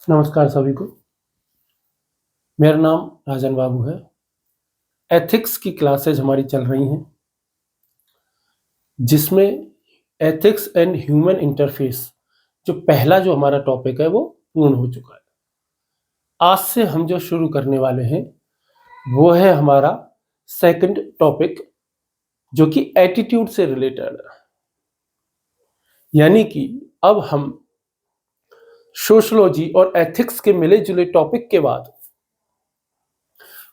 नमस्कार सभी को। मेरा नाम राजन बाबू है। एथिक्स की क्लासेज हमारी चल रही हैं, जिसमें एथिक्स एंड ह्यूमन इंटरफेस जो पहला जो हमारा टॉपिक है वो पूर्ण हो चुका है। आज से हम जो शुरू करने वाले हैं वो है हमारा सेकंड टॉपिक, जो कि एटीट्यूड से रिलेटेड है। यानी कि अब हम सोशलॉजी और एथिक्स के मिले जुले टॉपिक के बाद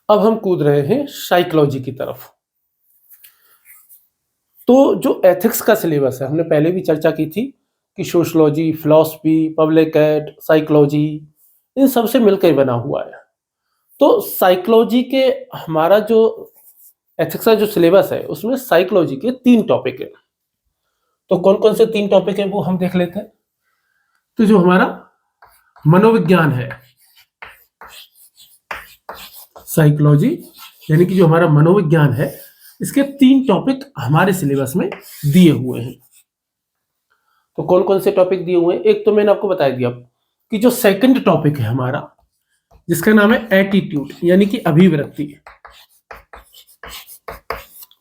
अब हम कूद रहे हैं साइकोलॉजी की तरफ। तो जो एथिक्स का सिलेबस है, हमने पहले भी चर्चा की थी कि sociology, philosophy, public ad, psychology, इन सब से मिलकर बना हुआ है। तो साइकोलॉजी के हमारा जो एथिक्स का जो सिलेबस है उसमें साइकोलॉजी के 3 टॉपिक है। तो कौन कौन से 3 टॉपिक है वो हम देख लेते हैं। तो जो हमारा मनोविज्ञान है, साइकोलॉजी यानी कि जो हमारा मनोविज्ञान है, इसके 3 टॉपिक हमारे सिलेबस में दिए हुए हैं। तो कौन कौन से टॉपिक दिए हुए हैं? एक तो मैंने आपको बता दिया कि जो सेकंड टॉपिक है हमारा, जिसका नाम है एटीट्यूड यानी कि अभिव्यक्ति,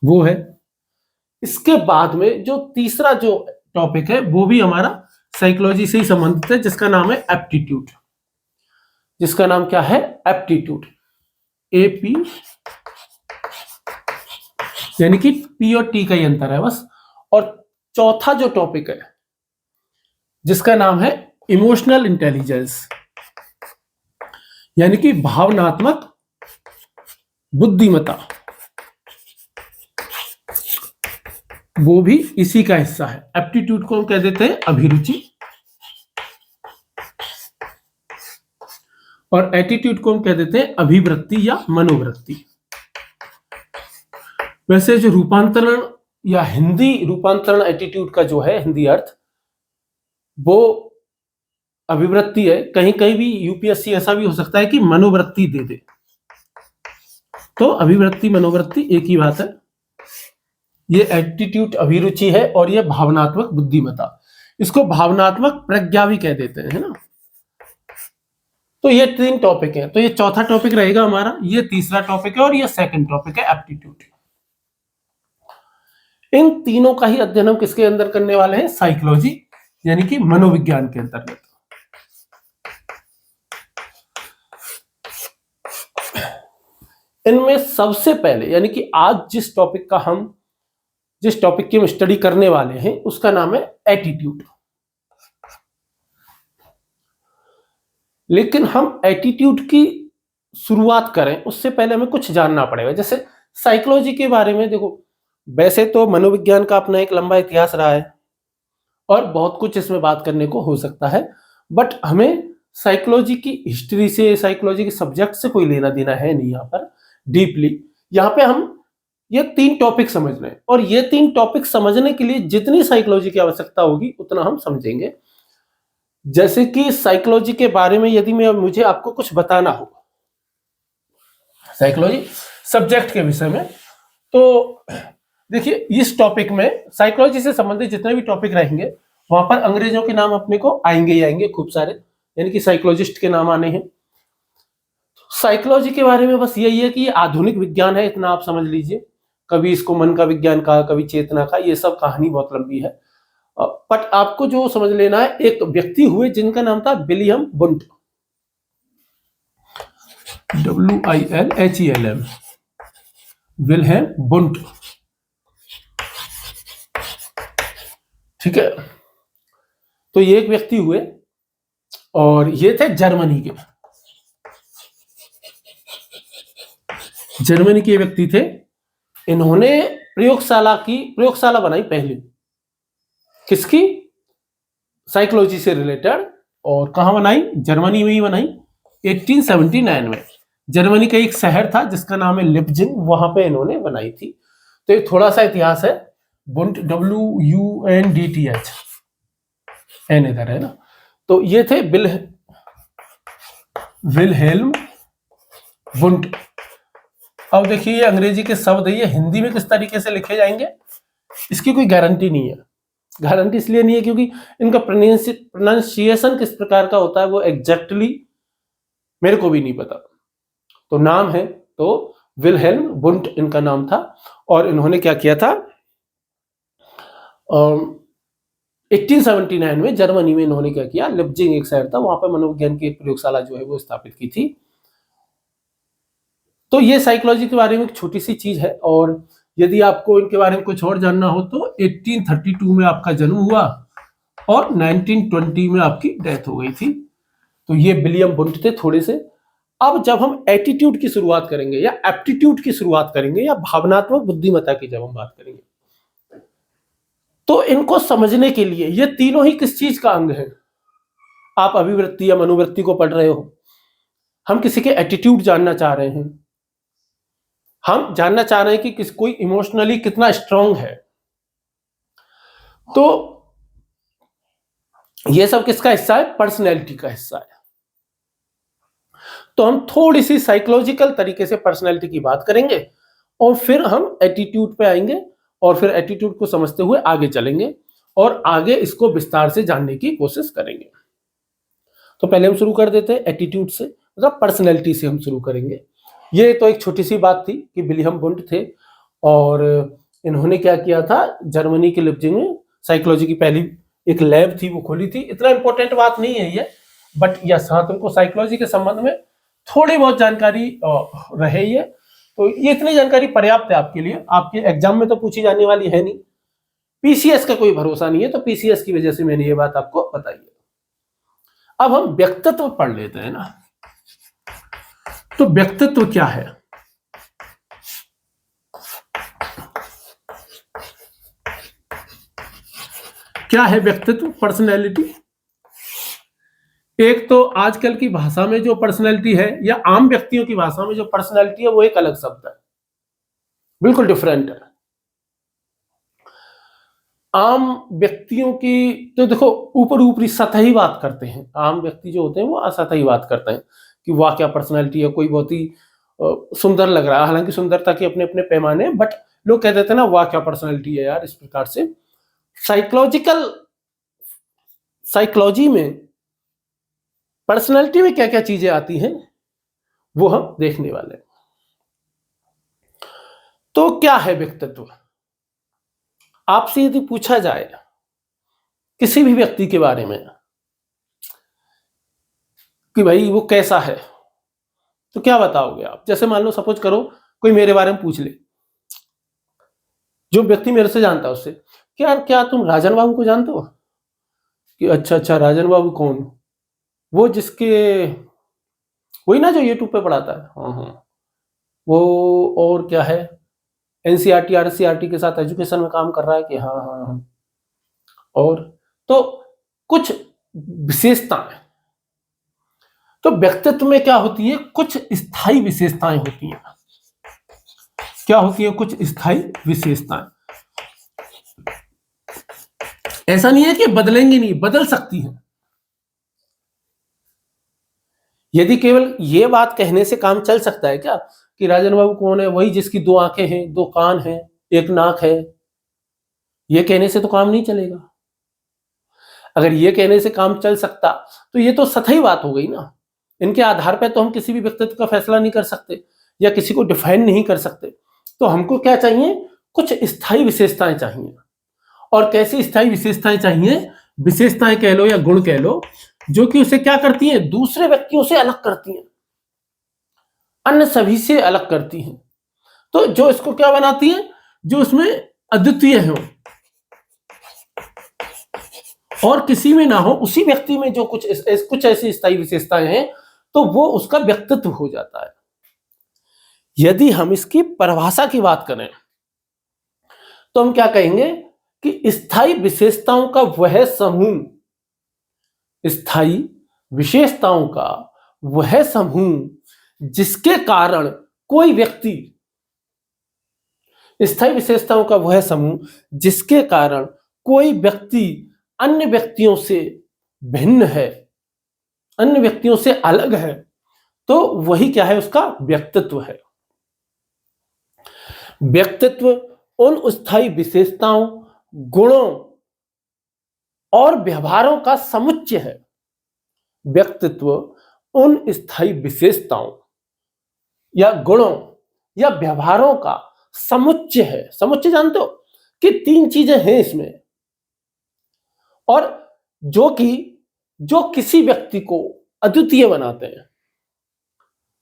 वो है। इसके बाद में जो तीसरा जो टॉपिक है वो भी हमारा साइकोलॉजी से ही संबंधित है, जिसका नाम है एप्टीट्यूड। जिसका नाम क्या है? एप्टीट्यूड, एपी, यानी कि पी और टी का ही अंतर है बस। और चौथा जो टॉपिक है जिसका नाम है इमोशनल इंटेलिजेंस, यानी कि भावनात्मक बुद्धिमत्ता, वो भी इसी का हिस्सा है। एप्टीट्यूड को हम कह देते हैं अभिरुचि, और एटीट्यूड को हम कह देते हैं अभिवृत्ति या मनोवृत्ति। वैसे जो रूपांतरण या हिंदी रूपांतरण एटीट्यूड का जो है हिंदी अर्थ, वो अभिवृत्ति है। कहीं कहीं भी यूपीएससी ऐसा भी हो सकता है कि मनोवृत्ति दे दे, तो अभिवृत्ति मनोवृत्ति एक ही बात है। ये एटीट्यूड अभिरुचि है और ये भावनात्मक बुद्धिमत्ता, इसको भावनात्मक प्रज्ञा भी कह देते हैं, है ना। तो ये 3 टॉपिक हैं। तो ये चौथा टॉपिक रहेगा हमारा, ये तीसरा टॉपिक है और ये सेकंड टॉपिक है एप्टीट्यूड। इन तीनों का ही अध्ययन हम किसके अंदर करने वाले हैं? साइकोलॉजी यानी कि मनोविज्ञान के अंतर्गत। इनमें सबसे पहले यानी कि आज जिस टॉपिक की हम स्टडी करने वाले हैं उसका नाम है एटीट्यूड। लेकिन हम एटीट्यूड की शुरुआत करें उससे पहले हमें कुछ जानना पड़ेगा। जैसे साइकोलॉजी के बारे में देखो, वैसे तो मनोविज्ञान का अपना एक लंबा इतिहास रहा है और बहुत कुछ इसमें बात करने को हो सकता है, बट हमें साइकोलॉजी की हिस्ट्री से, साइकोलॉजी के सब्जेक्ट से कोई लेना देना है नहीं यहाँ पर डीपली। यहाँ पे हम ये 3 टॉपिक समझ रहे हैं और ये 3 टॉपिक समझने के लिए जितनी साइकोलॉजी की आवश्यकता होगी उतना हम समझेंगे। जैसे कि साइकोलॉजी के बारे में यदि मुझे आपको कुछ बताना हो साइकोलॉजी सब्जेक्ट के विषय में, तो देखिए इस टॉपिक में साइकोलॉजी से संबंधित जितने भी टॉपिक रहेंगे वहां पर अंग्रेजों के नाम अपने को आएंगे ही आएंगे खूब सारे, यानी कि साइकोलॉजिस्ट के नाम आने हैं। साइकोलॉजी के बारे में बस यही है कि ये आधुनिक विज्ञान है, इतना आप समझ लीजिए। कभी इसको मन का विज्ञान कहा, कभी चेतना का, ये सब कहानी बहुत लंबी है। बट आपको जो समझ लेना है, एक व्यक्ति हुए जिनका नाम था विलियम बुंट, WILHELM, विल्हेम बुंट, ठीक है। तो ये एक व्यक्ति हुए और ये थे जर्मनी के व्यक्ति थे। इन्होंने प्रयोगशाला बनाई पहली, किसकी? साइकोलॉजी से रिलेटेड। और कहां बनाई? जर्मनी में ही बनाई, 1879 में। जर्मनी का एक शहर था जिसका नाम है लिप्जिंग, वहां पे इन्होंने बनाई थी। तो ये थोड़ा सा इतिहास है। बुंट, WUNDTH, एन इधर है ना। तो ये थे विल्हेल्म बुंट। अब देखिए ये अंग्रेजी के शब्द है, ये हिंदी में किस तरीके से लिखे जाएंगे इसकी कोई गारंटी नहीं है, गारंटी इसलिए नहीं है क्योंकि इनका प्रोनाउंसिएशन किस प्रकार का होता है वो एग्जैक्टली मेरे को भी नहीं पता। तो नाम है तो विलहेल्म वुंट इनका नाम था, और इन्होंने क्या किया था 1879 में जर्मनी में इन्होंने क्या किया, लिप्जिंग एक शहर था, वहां पर मनोविज्ञान की एक प्रयोगशाला जो है वो स्थापित की थी। तो ये साइकोलॉजी के बारे में एक छोटी सी चीज है। और यदि आपको इनके बारे में कुछ और जानना हो तो 1832 में आपका जन्म हुआ और 1920 में आपकी डेथ हो गई थी। तो ये विलियम वुंट थे थोड़े से। अब जब हम एटीट्यूड की शुरुआत करेंगे या एप्टीट्यूड की शुरुआत करेंगे या भावनात्मक बुद्धिमत्ता की जब हम बात करेंगे, तो इनको समझने के लिए ये तीनों ही किस चीज का अंग है। आप अभिवृत्ति या मनोवृत्ति को पढ़ रहे हो, हम किसी के एटीट्यूड जानना चाह रहे हैं, हम जानना चाह रहे हैं कि कोई इमोशनली कितना स्ट्रांग है। तो ये सब किसका हिस्सा है, पर्सनैलिटी का हिस्सा है। तो हम थोड़ी सी साइकोलॉजिकल तरीके से पर्सनैलिटी की बात करेंगे और फिर हम एटीट्यूड पे आएंगे और फिर एटीट्यूड को समझते हुए आगे चलेंगे और आगे इसको विस्तार से जानने की कोशिश करेंगे। तो पहले हम शुरू कर देते हैं एटीट्यूड से, मतलब पर्सनैलिटी से हम शुरू करेंगे। ये तो एक छोटी सी बात थी कि विलियम वुंट थे और इन्होंने क्या किया था, जर्मनी के लिप्जिंग में साइकोलॉजी की पहली एक लैब थी वो खोली थी। इतना इंपॉर्टेंट बात नहीं है ये, बट यस हाँ, तुमको साइकोलॉजी के संबंध में थोड़ी बहुत जानकारी रहे ये, तो ये इतनी जानकारी पर्याप्त है आपके लिए। आपके एग्जाम में तो पूछी जाने वाली है नहीं, पीसीएस का कोई भरोसा नहीं है, तो पीसीएस की वजह से मैंने ये बात आपको बताई है। अब हम व्यक्तित्व पढ़ लेते हैं ना। तो व्यक्तित्व क्या है, क्या है व्यक्तित्व, पर्सनैलिटी। एक तो आजकल की भाषा में जो पर्सनैलिटी है या आम व्यक्तियों की भाषा में जो पर्सनैलिटी है वो एक अलग शब्द है, बिल्कुल डिफरेंट है। आम व्यक्तियों की तो देखो ऊपरी सतही बात करते हैं, आम व्यक्ति जो होते हैं वो असतही बात करते हैं कि वाह क्या पर्सनैलिटी है, कोई बहुत ही सुंदर लग रहा है, हालांकि सुंदरता के अपने अपने पैमाने, बट लोग कह देते हैं ना वाह क्या पर्सनैलिटी है यार, इस प्रकार से। साइकोलॉजी में पर्सनैलिटी में क्या क्या चीजें आती हैं वो हम देखने वाले हैं। तो क्या है व्यक्तित्व, आपसे यदि पूछा जाए किसी भी व्यक्ति के बारे में कि भाई वो कैसा है, तो क्या बताओगे आप। जैसे मान लो सपोज करो कोई मेरे बारे में पूछ ले, जो व्यक्ति मेरे से जानता है उससे, क्या तुम राजन बाबू को जानते हो, कि अच्छा राजन बाबू कौन, वो जिसके वही ना जो यूट्यूब पे पढ़ाता है, हाँ वो, और क्या है एनसीईआरटी आरसीईआरटी के साथ एजुकेशन में काम कर रहा है, कि हाँ। और तो कुछ विशेषताएं, तो व्यक्तित्व में क्या होती है, कुछ स्थायी विशेषताएं होती हैं। क्या होती है, कुछ स्थायी विशेषताएं। ऐसा नहीं है कि बदलेंगे नहीं, बदल सकती हैं। यदि केवल ये बात कहने से काम चल सकता है क्या कि राजन बाबू कौन है, वही जिसकी 2 आंखें हैं, 2 कान हैं, 1 नाक है, ये कहने से तो काम नहीं चलेगा। अगर ये कहने से काम चल सकता तो ये तो सतही बात हो गई ना, इनके आधार पर तो हम किसी भी व्यक्तित्व का फैसला नहीं कर सकते या किसी को डिफाइन नहीं कर सकते। तो हमको क्या चाहिए, कुछ स्थायी विशेषताएं चाहिए। और कैसी स्थायी विशेषताएं चाहिए, विशेषताएं कह लो या गुण कह लो, जो कि उसे क्या करती हैं, दूसरे व्यक्तियों से अलग करती हैं, अन्य सभी से अलग करती हैं। तो जो इसको क्या बनाती हैं, जो उसमें अद्वितीय है और किसी में ना हो, उसी व्यक्ति में जो कुछ ऐसी स्थायी विशेषताएं हैं, तो वो उसका व्यक्तित्व हो जाता है। यदि हम इसकी परिभाषा की बात करें तो हम क्या कहेंगे कि स्थायी विशेषताओं का वह समूह, स्थायी विशेषताओं का वह समूह जिसके कारण कोई व्यक्ति, स्थायी विशेषताओं का वह समूह जिसके कारण कोई व्यक्ति अन्य व्यक्तियों से भिन्न है, अन्य व्यक्तियों से अलग है, तो वही क्या है, उसका व्यक्तित्व है। व्यक्तित्व उन स्थायी विशेषताओं, गुणों और व्यवहारों का समुच्चय है। व्यक्तित्व उन स्थायी विशेषताओं या गुणों या व्यवहारों का समुच्चय है। समुच्चय जानते हो कि 3 चीजें हैं इसमें, और जो किसी व्यक्ति को अद्वितीय बनाते हैं।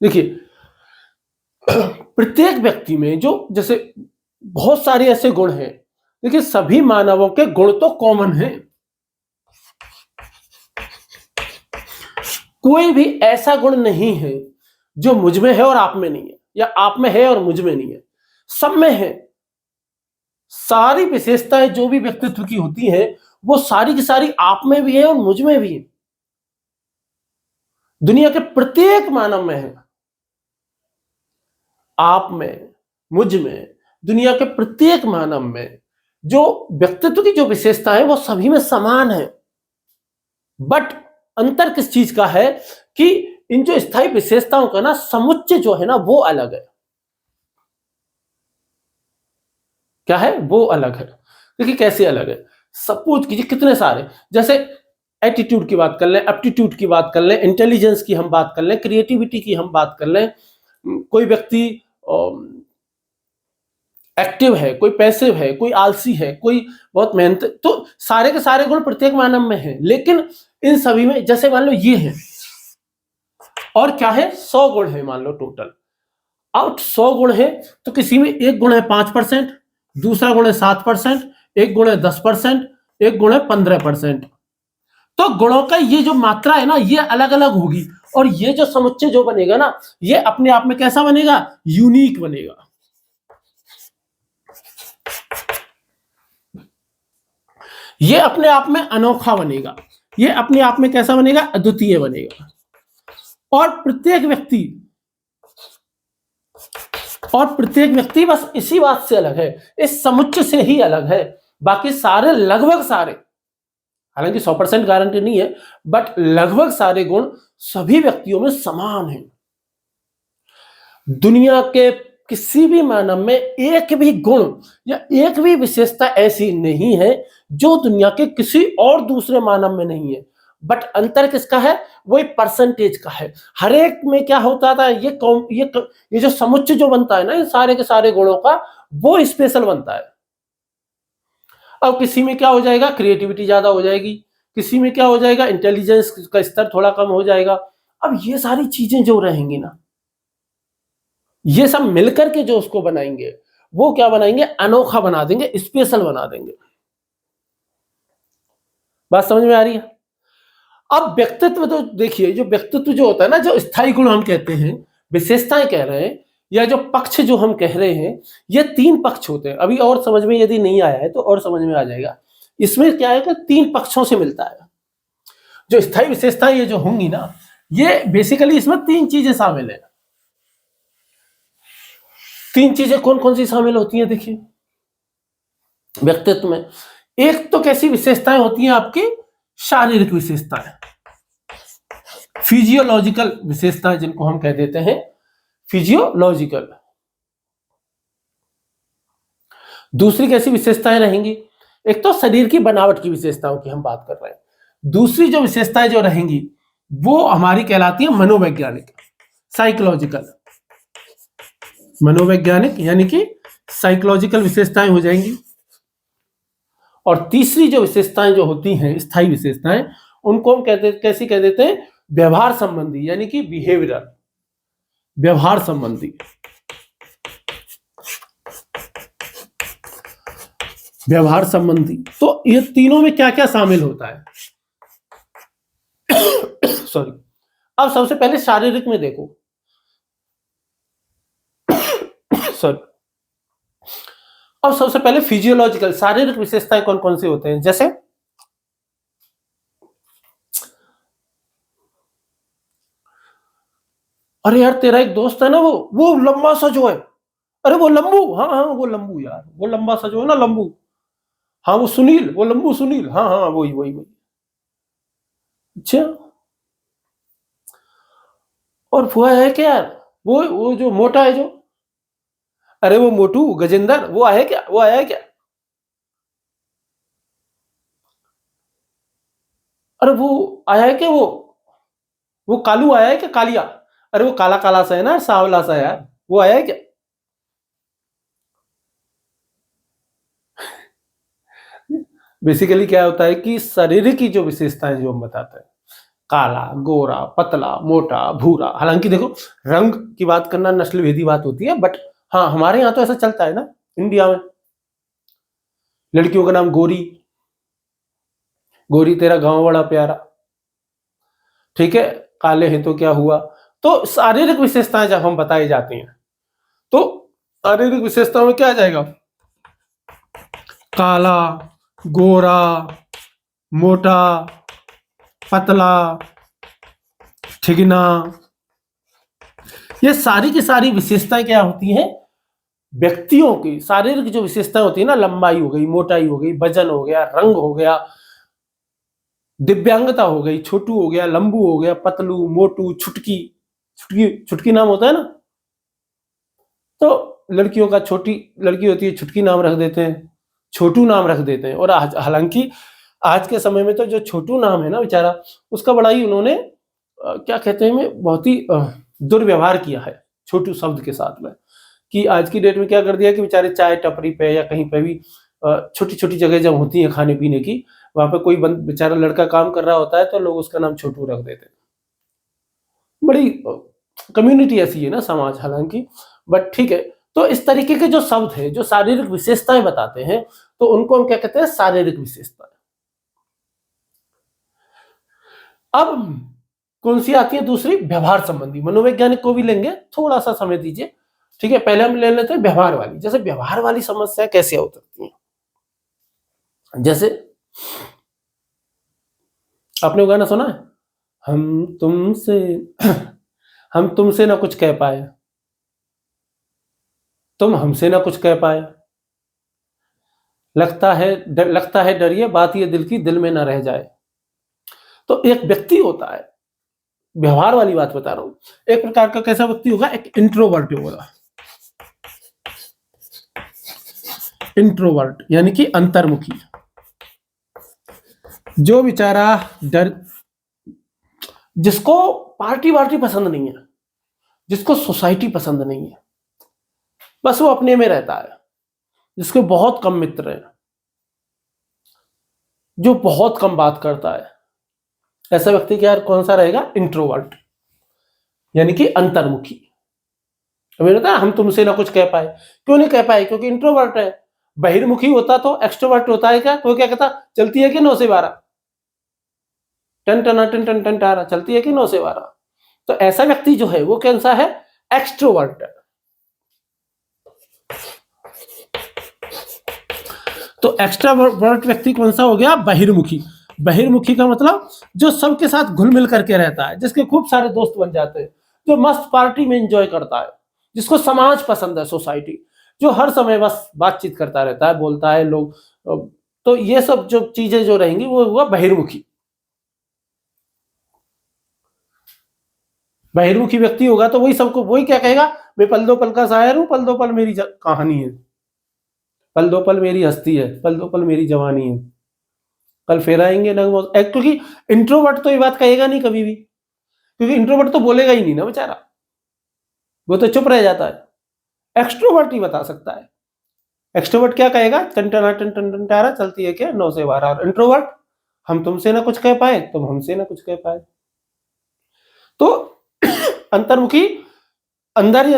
देखिए, प्रत्येक व्यक्ति में जो जैसे बहुत सारे ऐसे गुण हैं। देखिए, सभी मानवों के गुण तो कॉमन हैं। कोई भी ऐसा गुण नहीं है जो मुझ में है और आप में नहीं है, या आप में है और मुझ में नहीं है। सब में है। सारी विशेषताएं जो भी व्यक्तित्व की होती हैं, वो सारी की सारी आप में भी है और मुझ में भी है। दुनिया के प्रत्येक मानव में है, आप में, मुझ में, दुनिया के प्रत्येक मानव में जो व्यक्तित्व की जो विशेषता है वो सभी में समान है। बट अंतर किस चीज का है कि इन जो स्थायी विशेषताओं का ना समुच्चय जो है ना वो अलग है। क्या है? वो अलग है। देखिए कैसे अलग है। सपोज कीजिए कितने सारे, जैसे एटीट्यूड की बात कर लें, एप्टीट्यूड की बात कर लें, इंटेलिजेंस की हम बात कर लें, क्रिएटिविटी की हम बात कर लें। कोई व्यक्ति एक्टिव है, कोई पैसिव है, कोई आलसी है, कोई बहुत मेहनत, तो सारे के सारे गुण प्रत्येक मानव में हैं। लेकिन इन सभी में जैसे मान लो ये है और क्या है, 100 गुण है मान लो टोटल। अब 100 गुण है तो किसी में एक गुण है 5%, दूसरा गुण है 7%, एक गुण है 10%, एक गुण है 15%। तो गुणों का ये जो मात्रा है ना ये अलग अलग होगी, और ये जो समुच्चय जो बनेगा ना ये अपने आप में कैसा बनेगा? यूनिक बनेगा। ये अपने आप में अनोखा बनेगा। ये अपने आप में कैसा बनेगा? अद्वितीय बनेगा। और प्रत्येक व्यक्ति बस इसी बात से अलग है, इस समुच्चय से ही अलग है। बाकी सारे, लगभग सारे, हालांकि 100% गारंटी नहीं है, बट लगभग सारे गुण सभी व्यक्तियों में समान हैं। दुनिया के किसी भी मानव में एक भी गुण या एक भी विशेषता ऐसी नहीं है जो दुनिया के किसी और दूसरे मानव में नहीं है। बट अंतर किसका है? वही परसेंटेज का है। हर एक में क्या होता था, ये जो समुच्चय जो बनता है ना इन सारे के सारे गुणों का, वो स्पेशल बनता है। अब किसी में क्या हो जाएगा? क्रिएटिविटी ज्यादा हो जाएगी, किसी में क्या हो जाएगा? इंटेलिजेंस का स्तर थोड़ा कम हो जाएगा। अब ये सारी चीजें जो रहेंगी ना, ये सब मिलकर के जो उसको बनाएंगे, वो क्या बनाएंगे? अनोखा बना देंगे, स्पेशल बना देंगे। बात समझ में आ रही है? अब व्यक्तित्व तो देखिए, जो व्यक्तित्व जो होता है ना, जो स्थायी गुण हम कहते हैं, विशेषताएं कह रहे हैं, या जो पक्ष जो हम कह रहे हैं, ये 3 पक्ष होते हैं। अभी और समझ में यदि नहीं आया है तो और समझ में आ जाएगा। इसमें क्या है कि 3 पक्षों से मिलता है। जो स्थायी विशेषताएं ये जो होंगी ना, ये बेसिकली इसमें 3 चीजें शामिल है। 3 चीजें कौन कौन सी शामिल होती हैं? देखिए, व्यक्तित्व में एक तो कैसी विशेषताएं होती हैं आपकी? शारीरिक विशेषताएं, फिजियोलॉजिकल विशेषताएं जिनको हम कह देते हैं फिजियोलॉजिकल। दूसरी कैसी विशेषताएं रहेंगी? एक तो शरीर की बनावट की विशेषताओं की हम बात कर रहे हैं। दूसरी जो विशेषताएं जो रहेंगी वो हमारी कहलाती है मनोवैज्ञानिक, साइकोलॉजिकल। मनोवैज्ञानिक यानी कि साइकोलॉजिकल विशेषताएं हो जाएंगी। और तीसरी जो विशेषताएं जो होती हैं स्थायी विशेषताएं, उनको हम कैसी कह देते हैं? व्यवहार संबंधी, यानी कि बिहेवियरल, व्यवहार संबंधी। व्यवहार संबंधी तो ये तीनों में क्या क्या शामिल होता है? सॉरी। अब सबसे पहले शारीरिक में देखो। सॉरी। अब सबसे पहले फिजियोलॉजिकल, शारीरिक विशेषताएं कौन कौन से होते हैं? जैसे अरे यार, तेरा एक दोस्त है ना, वो लंबा सा जो है, अरे वो लंबू, हाँ हाँ वो लंबू यार, वो लंबा सा जो है ना लंबू, हाँ वो सुनील, वो लंबू सुनील, हाँ हाँ वही वही वही। अच्छा, और वो है क्या यार? वो जो मोटा है जो, अरे वो मोटू गजेंद्र, वो आया क्या? वो आया है क्या? अरे वो आया है क्या, वो कालू आया है क्या, कालिया? अरे वो काला काला सा है ना, सांवला सा यार, वो आया है क्या? बेसिकली क्या होता है कि शरीर की जो विशेषताएं जो हम बताते हैं, काला, गोरा, पतला, मोटा, भूरा, हालांकि देखो रंग की बात करना नस्ल भेदी बात होती है, बट हाँ हमारे यहाँ तो ऐसा चलता है ना इंडिया में। लड़कियों का नाम गोरी, गोरी तेरा गांव बड़ा प्यारा, ठीक है, काले हैं तो क्या हुआ। तो शारीरिक विशेषताएं जब हम बताई जाती हैं, तो शारीरिक विशेषताओं में क्या आ जाएगा, काला, गोरा, मोटा, पतला, ठिगना, ये सारी की सारी विशेषताएं क्या होती हैं, व्यक्तियों की शारीरिक जो विशेषताएं होती है ना, लंबाई हो गई, मोटाई हो गई, वजन हो गया, रंग हो गया, दिव्यांगता हो गई, छोटू हो गया, लंबू हो गया, पतलू, मोटू, छुटकी, छुटकी छुटकी नाम होता है ना, तो लड़कियों का, छोटी लड़की होती है छुटकी नाम रख देते हैं, छोटू नाम रख देते हैं। और हालांकि आज के समय में तो जो छोटू नाम है ना बेचारा, उसका बड़ा ही उन्होंने क्या कहते हैं, बहुत ही दुर्व्यवहार किया है छोटू शब्द के साथ में, कि आज की डेट में क्या कर दिया कि बेचारे चाय टपरी पे या कहीं पे भी छोटी छोटी जगह जब होती है खाने पीने की, वहां पे कोई बेचारा लड़का काम कर रहा होता है तो लोग उसका नाम छोटू रख देते हैं। बड़ी कम्युनिटी ऐसी है ना समाज, हालांकि बट ठीक है। तो इस तरीके के जो शब्द है जो शारीरिक विशेषताएं बताते हैं, तो उनको हम क्या कहते हैं, शारीरिक विशेषताएं। अब कौन सी आती है दूसरी, व्यवहार संबंधी। मनोवैज्ञानिक को भी लेंगे, थोड़ा सा समय दीजिए, ठीक है। पहले हम ले लेते हैं व्यवहार वाली। जैसे व्यवहार वाली समस्या कैसे हो सकती है, जैसे आपने वो गाना सुना है, हम तुमसे हम तुमसे ना कुछ कह पाए, तुम हमसे ना कुछ कह पाए, लगता है डर, ये बात ये दिल की दिल में ना रह जाए। तो एक व्यक्ति होता है, व्यवहार वाली बात बता रहा हूं, एक प्रकार का कैसा व्यक्ति होगा, एक इंट्रोवर्ट होगा। इंट्रोवर्ट यानी कि अंतर्मुखी, जो बेचारा डर, जिसको पार्टी वार्टी पसंद नहीं है, जिसको सोसाइटी पसंद नहीं है, बस वो अपने में रहता है, जिसके बहुत कम मित्र हैं, जो बहुत कम बात करता है, ऐसा व्यक्ति क्या कौन सा रहेगा, इंट्रोवर्ट यानी कि अंतर्मुखी। मैंने बताया हम तुमसे ना कुछ कह पाए, क्यों नहीं कह पाए, क्योंकि इंट्रोवर्ट है। बहिर्मुखी होता तो एक्सट्रोवर्ट होता है क्या, तो क्या कहता, चलती है कि 9 से 12, टन टना टन टन टन टारा, चलती है कि 9 से 12। तो ऐसा व्यक्ति जो है वो कैसा है, एक्सट्रोवर्ट। तो एक्स्ट्रावर्ट व्यक्ति कौन सा हो गया, बहिर्मुखी। बहिर्मुखी का मतलब जो सबके साथ घुल मिल करके रहता है, जिसके खूब सारे दोस्त बन जाते हैं, जो मस्त पार्टी में एंजॉय करता है, जिसको समाज पसंद है, सोसाइटी, जो हर समय बस बातचीत करता रहता है, बोलता है लोग। तो ये सब जो चीजें जो रहेंगी वो हुआ बहिर्मुखी। बहिर्मुखी व्यक्ति होगा तो वही सबको, वही क्या कहेगा, मैं पल दो पल का शायर हूं, पल दो पल मेरी कहानी है, पल दो पल मेरी हस्ती है, पल दो पल मेरी जवानी है, कल फिर आएंगे नगमों। क्योंकि इंट्रोवर्ट तो ये बात कहेगा नहीं कभी भी, क्योंकि इंट्रोवर्ट तो बोलेगा ही नहीं ना बेचारा, वो तो चुप रह जाता है। एक्सट्रोवर्ट ही बता सकता है। एक्सट्रोवर्ट क्या कहेगा, टन टना टन टन टन टारा, चलती है क्या 9 से 12। इंट्रोवर्ट, हम तुमसे ना कुछ कह पाए, तुम हमसे ना कुछ कह पाए। तो अंतर्मुखी अंदर ही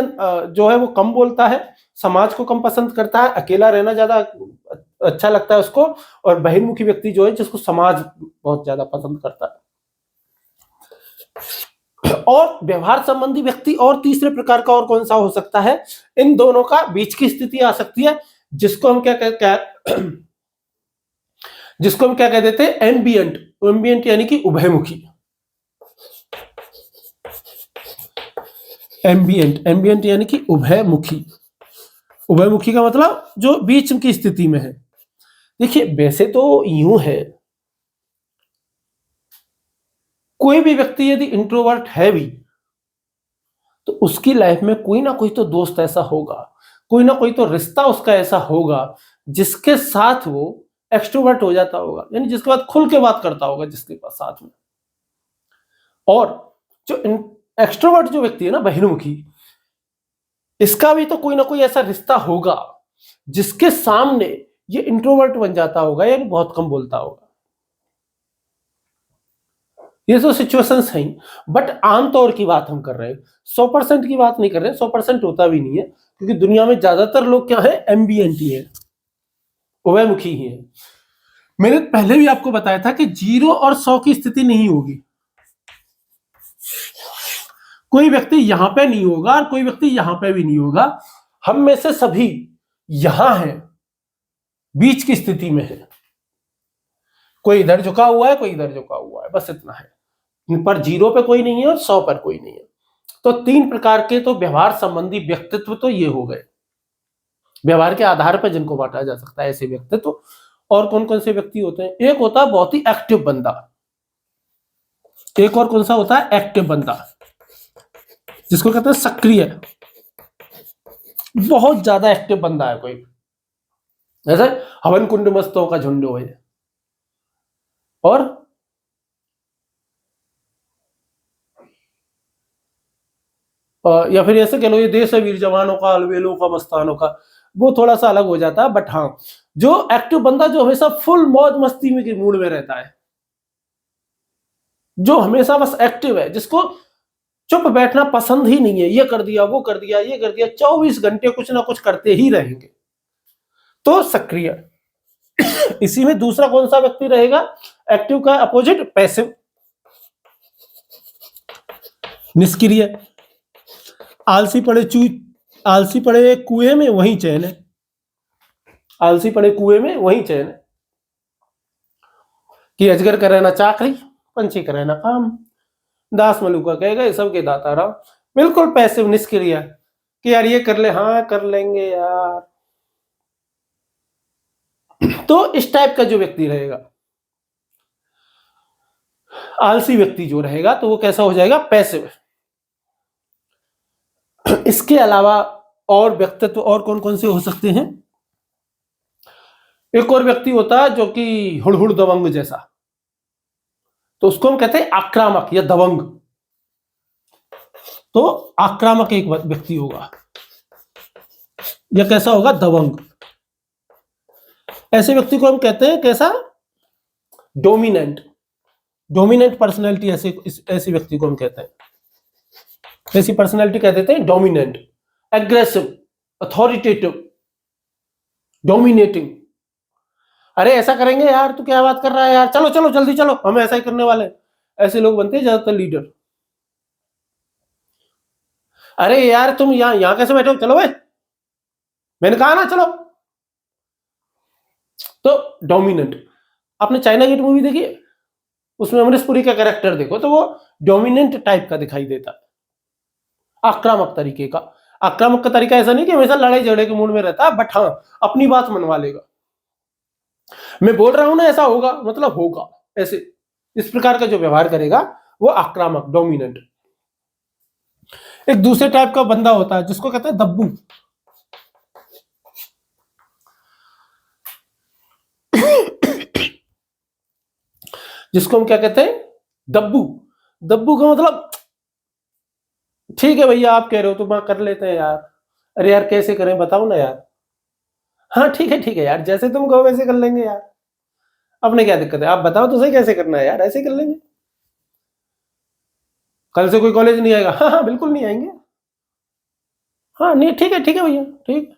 जो है वो कम बोलता है, समाज को कम पसंद करता है, अकेला रहना ज्यादा अच्छा लगता है उसको। और बहिर्मुखी व्यक्ति जो है जिसको समाज बहुत ज्यादा पसंद करता है। और व्यवहार संबंधी व्यक्ति और तीसरे प्रकार का और कौन सा हो सकता है, इन दोनों का बीच की स्थिति आ सकती है, जिसको हम क्या कहते हैं, जिसको हम क्या कह देते हैं, एम्बियंट। एम्बियंट यानी कि उभयमुखी। एम्बियंट, एम्बियंट यानी कि उभयमुखी। उभयमुखी का मतलब जो बीच की स्थिति में है। देखिए वैसे तो यूं है, कोई भी व्यक्ति यदि इंट्रोवर्ट है भी, तो उसकी लाइफ में कोई ना कोई तो दोस्त ऐसा होगा, कोई ना कोई तो रिश्ता उसका ऐसा होगा, जिसके साथ वो एक्सट्रोवर्ट हो जाता होगा, यानी जिसके बाद खुल के बात करता होगा जिसके पास साथ में। और जो एक्सट्रोवर्ट जो व्यक्ति है ना, बहिर्मुखी, इसका भी तो कोई ना कोई ऐसा रिश्ता होगा जिसके सामने ये इंट्रोवर्ट बन जाता होगा, यानी बहुत कम बोलता होगा। ये तो सिचुएशंस हैं, बट आमतौर की बात हम कर रहे हैं, 100% की बात नहीं कर रहे हैं, 100% होता भी नहीं है, क्योंकि दुनिया में ज्यादातर लोग क्या है, एम्बिएंट ही है, उभयमुखी ही है। मैंने पहले भी आपको बताया था कि 0 और 100 की स्थिति नहीं होगी। कोई व्यक्ति यहां पे नहीं होगा और कोई व्यक्ति यहां पे भी नहीं होगा, हम में से सभी यहां हैं, बीच की स्थिति में है। कोई इधर झुका हुआ है, कोई इधर झुका हुआ है, बस इतना है। पर 0 पे कोई नहीं है और 100 पर कोई नहीं है। तो 3 प्रकार के तो व्यवहार संबंधी व्यक्तित्व तो ये हो गए, व्यवहार के आधार पर जिनको बांटा जा सकता है ऐसे व्यक्तित्व। और कौन कौन से व्यक्ति होते हैं? एक होता है बहुत ही एक्टिव बंदा, एक और कौन सा होता है? एक्टिव बंदा, जिसको कहते हैं सक्रिय, बहुत ज्यादा एक्टिव बंदा है कोई, जैसे हवन कुंड मस्तों का झुंड हो। और या फिर ऐसे कह लो, ये देश है वीर जवानों का, अलबेलों का, मस्तानों का, वो थोड़ा सा अलग हो जाता है। बट हाँ, जो एक्टिव बंदा जो हमेशा फुल मौज मस्ती में के मूड में रहता है, जो हमेशा बस एक्टिव है, जिसको चुप बैठना पसंद ही नहीं है, ये कर दिया, वो कर दिया, ये कर दिया, 24 घंटे कुछ ना कुछ करते ही रहेंगे, तो सक्रिय। इसी में दूसरा कौन सा व्यक्ति रहेगा? एक्टिव का अपोजिट पैसिव, निष्क्रिय। आलसी पड़े कुएं में वही चैन है, आलसी पड़े कुएं में वही चैन है, कि अजगर करे ना चाकरी, पंछी करे ना काम, दास मलुका कह गए सबके दाता राम। बिल्कुल पैसिव, निष्क्रिय, कि यार ये कर ले, हाँ कर लेंगे यार। तो इस टाइप का जो व्यक्ति रहेगा, आलसी व्यक्ति जो रहेगा, तो वो कैसा हो जाएगा? पैसिव। इसके अलावा और व्यक्तित्व और कौन कौन से हो सकते हैं? एक और व्यक्ति होता है जो कि हुड़हुड़ दबंग जैसा, तो उसको हम कहते हैं आक्रामक या दबंग। तो आक्रामक एक व्यक्ति होगा, या कैसा होगा? दबंग। ऐसे व्यक्ति को हम कहते हैं कैसा? Dominant, dominant personality. ऐसे व्यक्ति को हम कहते हैं, ऐसी पर्सनैलिटी कह देते हैं डोमिनेंट, एग्रेसिव, अथॉरिटेटिव, डोमिनेटिंग। अरे ऐसा करेंगे यार, तू क्या बात कर रहा है यार, चलो चलो जल्दी चलो, हम ऐसा ही करने वाले हैं। ऐसे लोग बनते हैं ज्यादातर लीडर। अरे यार तुम यहां कैसे बैठे हो, चलो भाई, मैंने कहा ना चलो। तो डोमिनेंट। आपने चाइना गेट मूवी देखी है? उसमें अमरीश पुरी का कैरेक्टर देखो, तो वो डोमिनेंट टाइप का दिखाई देता है, आक्रामक तरीके का। आक्रामक का तरीका ऐसा नहीं कि हमेशा लड़ाई झगड़े के मूड में रहता है, बट हाँ, अपनी बात मनवा लेगा। मैं बोल रहा हूं ना ऐसा होगा, मतलब होगा ऐसे। इस प्रकार का जो व्यवहार करेगा वो आक्रामक, डोमिनेंट। एक दूसरे टाइप का बंदा होता है जिसको कहते हैं दब्बू। जिसको हम क्या कहते हैं? दब्बू। दब्बू का मतलब, ठीक है भैया आप कह रहे हो तो मैं कर लेते हैं यार। अरे यार कैसे करें बताओ ना यार। हाँ ठीक है यार, जैसे तुम कहो वैसे कर लेंगे यार, अपने क्या दिक्कत है, आप बताओ तो सही कैसे करना है यार, ऐसे कर लेंगे। कल से कोई कॉलेज नहीं आएगा? हाँ हाँ बिल्कुल नहीं आएंगे। हाँ नहीं ठीक है भैया, ठीक।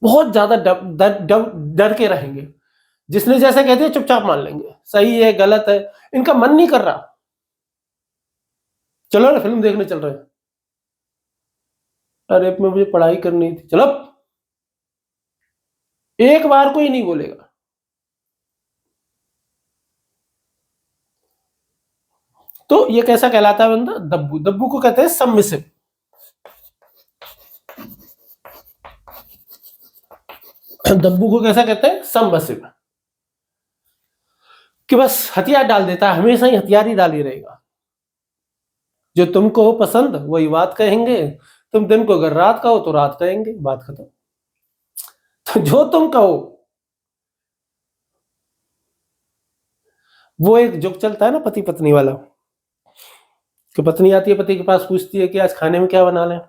बहुत ज्यादा डर के रहेंगे, जिसने जैसे कहते हैं चुपचाप मान लेंगे, सही है गलत है, इनका मन नहीं कर रहा। चलो ना फिल्म देखने चल रहे हैं, अरे मुझे पढ़ाई करनी थी, चलो। एक बार कोई नहीं बोलेगा। तो ये कैसा कहलाता है बंदा? दब्बू। दब्बू को कहते हैं सबमिसिव। दब्बू को कैसा कहते हैं? सबमिसिव, कि बस हथियार डाल देता है, हमेशा ही हथियार ही डाल ही रहेगा। जो तुमको हो पसंद वही बात कहेंगे, तुम दिन को अगर रात कहो तो रात कहेंगे, बात खत्म। तो जो तुम कहो वो एक जोक चलता है ना पति पत्नी वाला, कि पत्नी आती है पति के पास, पूछती है कि आज खाने में क्या बना लें,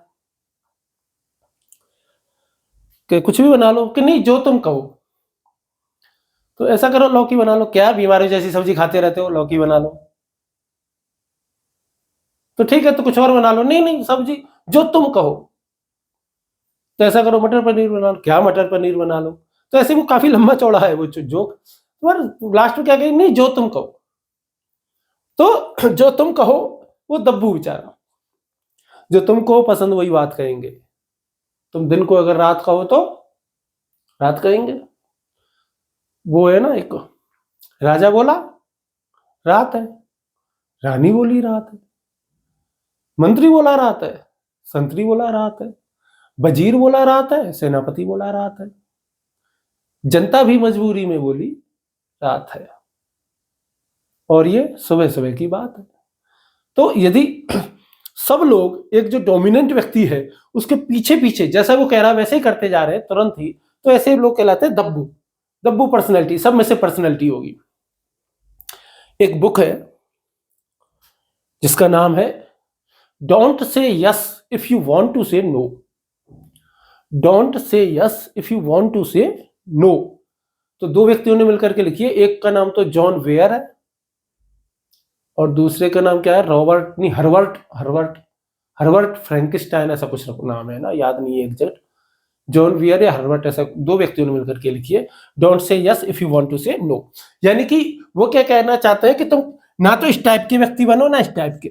कि कुछ भी बना लो, कि नहीं जो तुम कहो। तो ऐसा करो लौकी बना लो, क्या बीमारी जैसी सब्जी खाते रहते हो, लौकी बना लो। तो ठीक है तो कुछ और बना लो, नहीं नहीं सब्जी जो तुम कहो। तो ऐसा करो मटर पनीर बना लो, क्या मटर पनीर बना लो। तो ऐसे वो काफी लंबा चौड़ा है वो जोक, पर लास्ट में क्या कहें, नहीं जो तुम कहो। तो जो तुम कहो वो दब्बू बेचारा, जो तुम कहो पसंद वही बात कहेंगे। तुम दिन को अगर रात कहो तो रात कहेंगे। वो है ना एक, राजा बोला रात है, रानी बोली रात है, मंत्री बोला रात है, संतरी बोला रात है, वजीर बोला रात है, सेनापति बोला रात है, जनता भी मजबूरी में बोली रात है। और ये सुबह सुबह की बात है। तो यदि सब लोग एक जो डोमिनेंट व्यक्ति है उसके पीछे पीछे जैसा वो कह रहा है वैसे ही करते जा रहे हैं तुरंत ही, तो ऐसे लोग कहलाते हैं दब्बू। दब्बू पर्सनैलिटी, सब में से पर्सनैलिटी होगी। एक बुक है जिसका नाम है don't say yes if you want to say no. Don't say yes if you want to say no. तो दो व्यक्तियों ने मिलकर के लिखी है, एक का नाम तो जॉन वेयर है और दूसरे का नाम क्या है, रॉबर्ट नहीं हर्बर्ट हर्बर्ट हर्बर्ट फ्रैंकिस्टाइन ऐसा कुछ नाम है ना, याद नहीं है एग्जैक्ट। जॉन वियर या हर्बर्ट, ऐसा दो व्यक्तियों ने मिलकर के लिखी है don't say yes if you want to say no. यानी कि वो क्या कहना चाहते हैं कि तुम ना तो इस टाइप के व्यक्ति बनो ना इस टाइप के,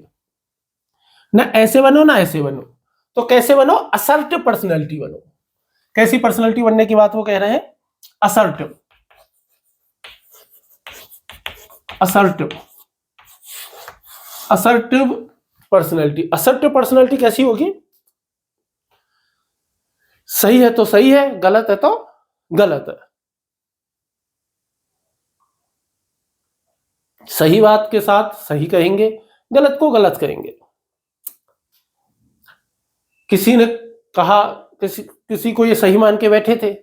ना ऐसे बनो ना ऐसे बनो। तो कैसे बनो, असर्टिव पर्सनैलिटी बनो। कैसी पर्सनैलिटी बनने की बात वो कह रहे हैं, assertive. Assertive assertive personality. Assertive personality कैसी होगी, सही है तो सही है, गलत है तो गलत है। सही बात के साथ सही कहेंगे, गलत को गलत कहेंगे। किसी ने कहा, किसी को ये सही मान के बैठे थे,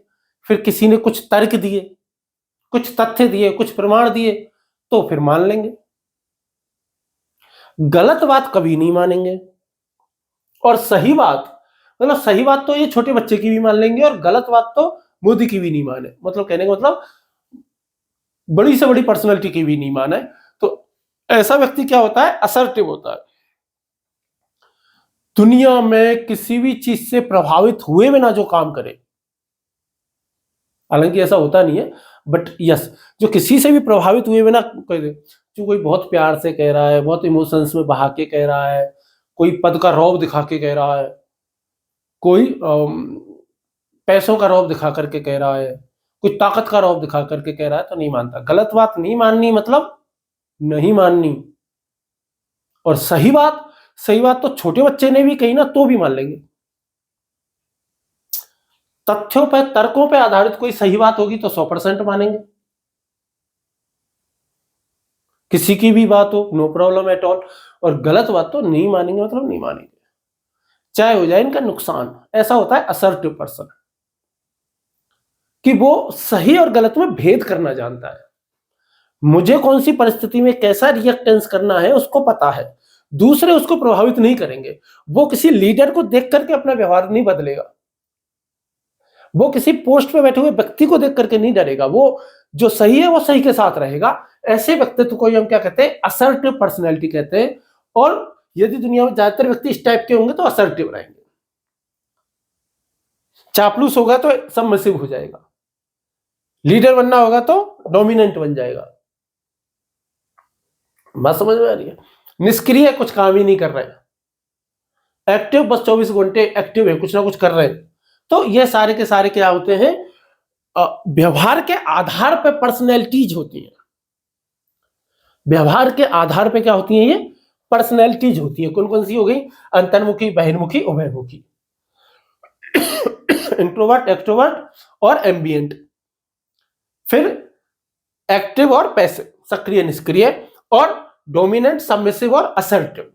फिर किसी ने कुछ तर्क दिए, कुछ तथ्य दिए, कुछ प्रमाण दिए, तो फिर मान लेंगे। गलत बात कभी नहीं मानेंगे। और सही बात, मतलब सही बात तो ये छोटे बच्चे की भी मान लेंगे और गलत बात तो मोदी की भी नहीं माने। मतलब कहने का मतलब बड़ी से बड़ी पर्सनैलिटी की भी नहीं माने। तो ऐसा व्यक्ति क्या होता है, असर्टिव होता है। दुनिया में किसी भी चीज से प्रभावित हुए बिना जो काम करे, हालांकि ऐसा होता नहीं है बट यस, जो किसी से भी प्रभावित हुए बिना कह दे, जो कोई बहुत प्यार से कह रहा है, बहुत इमोशंस में बहा के कह रहा है, कोई पद का रौब दिखा के कह रहा है, कोई पैसों का रौब दिखा करके कह रहा है, कोई ताकत का रौब दिखा करके कह रहा है, तो नहीं मानता। गलत बात नहीं माननी मतलब नहीं माननी। और सही बात तो छोटे बच्चे ने भी कही ना तो भी मान लेंगे। तथ्यों पर, तर्कों पर आधारित कोई सही बात होगी तो 100% मानेंगे। किसी की भी बात हो नो प्रॉब्लम एट ऑल। और गलत बात तो नहीं मानेंगे मतलब नहीं मानेंगे, चाहे हो जाए इनका नुकसान। ऐसा होता है असर्टिव पर्सन, कि वो सही और गलत में भेद करना जानता है। मुझे कौन सी परिस्थिति में कैसा रिएक्टेंस करना है उसको पता है, दूसरे उसको प्रभावित नहीं करेंगे। वो किसी लीडर को देख करके अपना व्यवहार नहीं बदलेगा, वो किसी पोस्ट पे बैठे हुए व्यक्ति को देख करके नहीं डरेगा, वो जो सही है वो सही के साथ रहेगा। ऐसे व्यक्तित्व को हम क्या कहते हैं, असर्टिव पर्सनैलिटी कहते हैं। और यदि दुनिया में ज्यादातर व्यक्ति इस टाइप के होंगे तो असर्टिव रहेंगे। चापलूस होगा तो सबमिसिव हो जाएगा, लीडर बनना होगा तो डोमिनेंट बन जाएगा। बात समझ में आ रही है। निष्क्रिय, कुछ काम ही नहीं कर रहे हैं। एक्टिव, बस 24 घंटे एक्टिव है, कुछ ना कुछ कर रहे हैं। तो ये सारे के सारे क्या होते हैं, व्यवहार के आधार पर पर्सनैलिटीज होती हैं। व्यवहार के आधार पे क्या होती हैं, ये पर्सनैलिटीज होती है। कौन कौन सी हो गई, अंतर्मुखी, बहिर्मुखी, उभयमुखी, इंट्रोवर्ट, एक्सट्रोवर्ट और एम्बिएंट। फिर एक्टिव और पैसिव, सक्रिय निष्क्रिय, और डोमिनेंट, सबमिसिव और असर्टिव।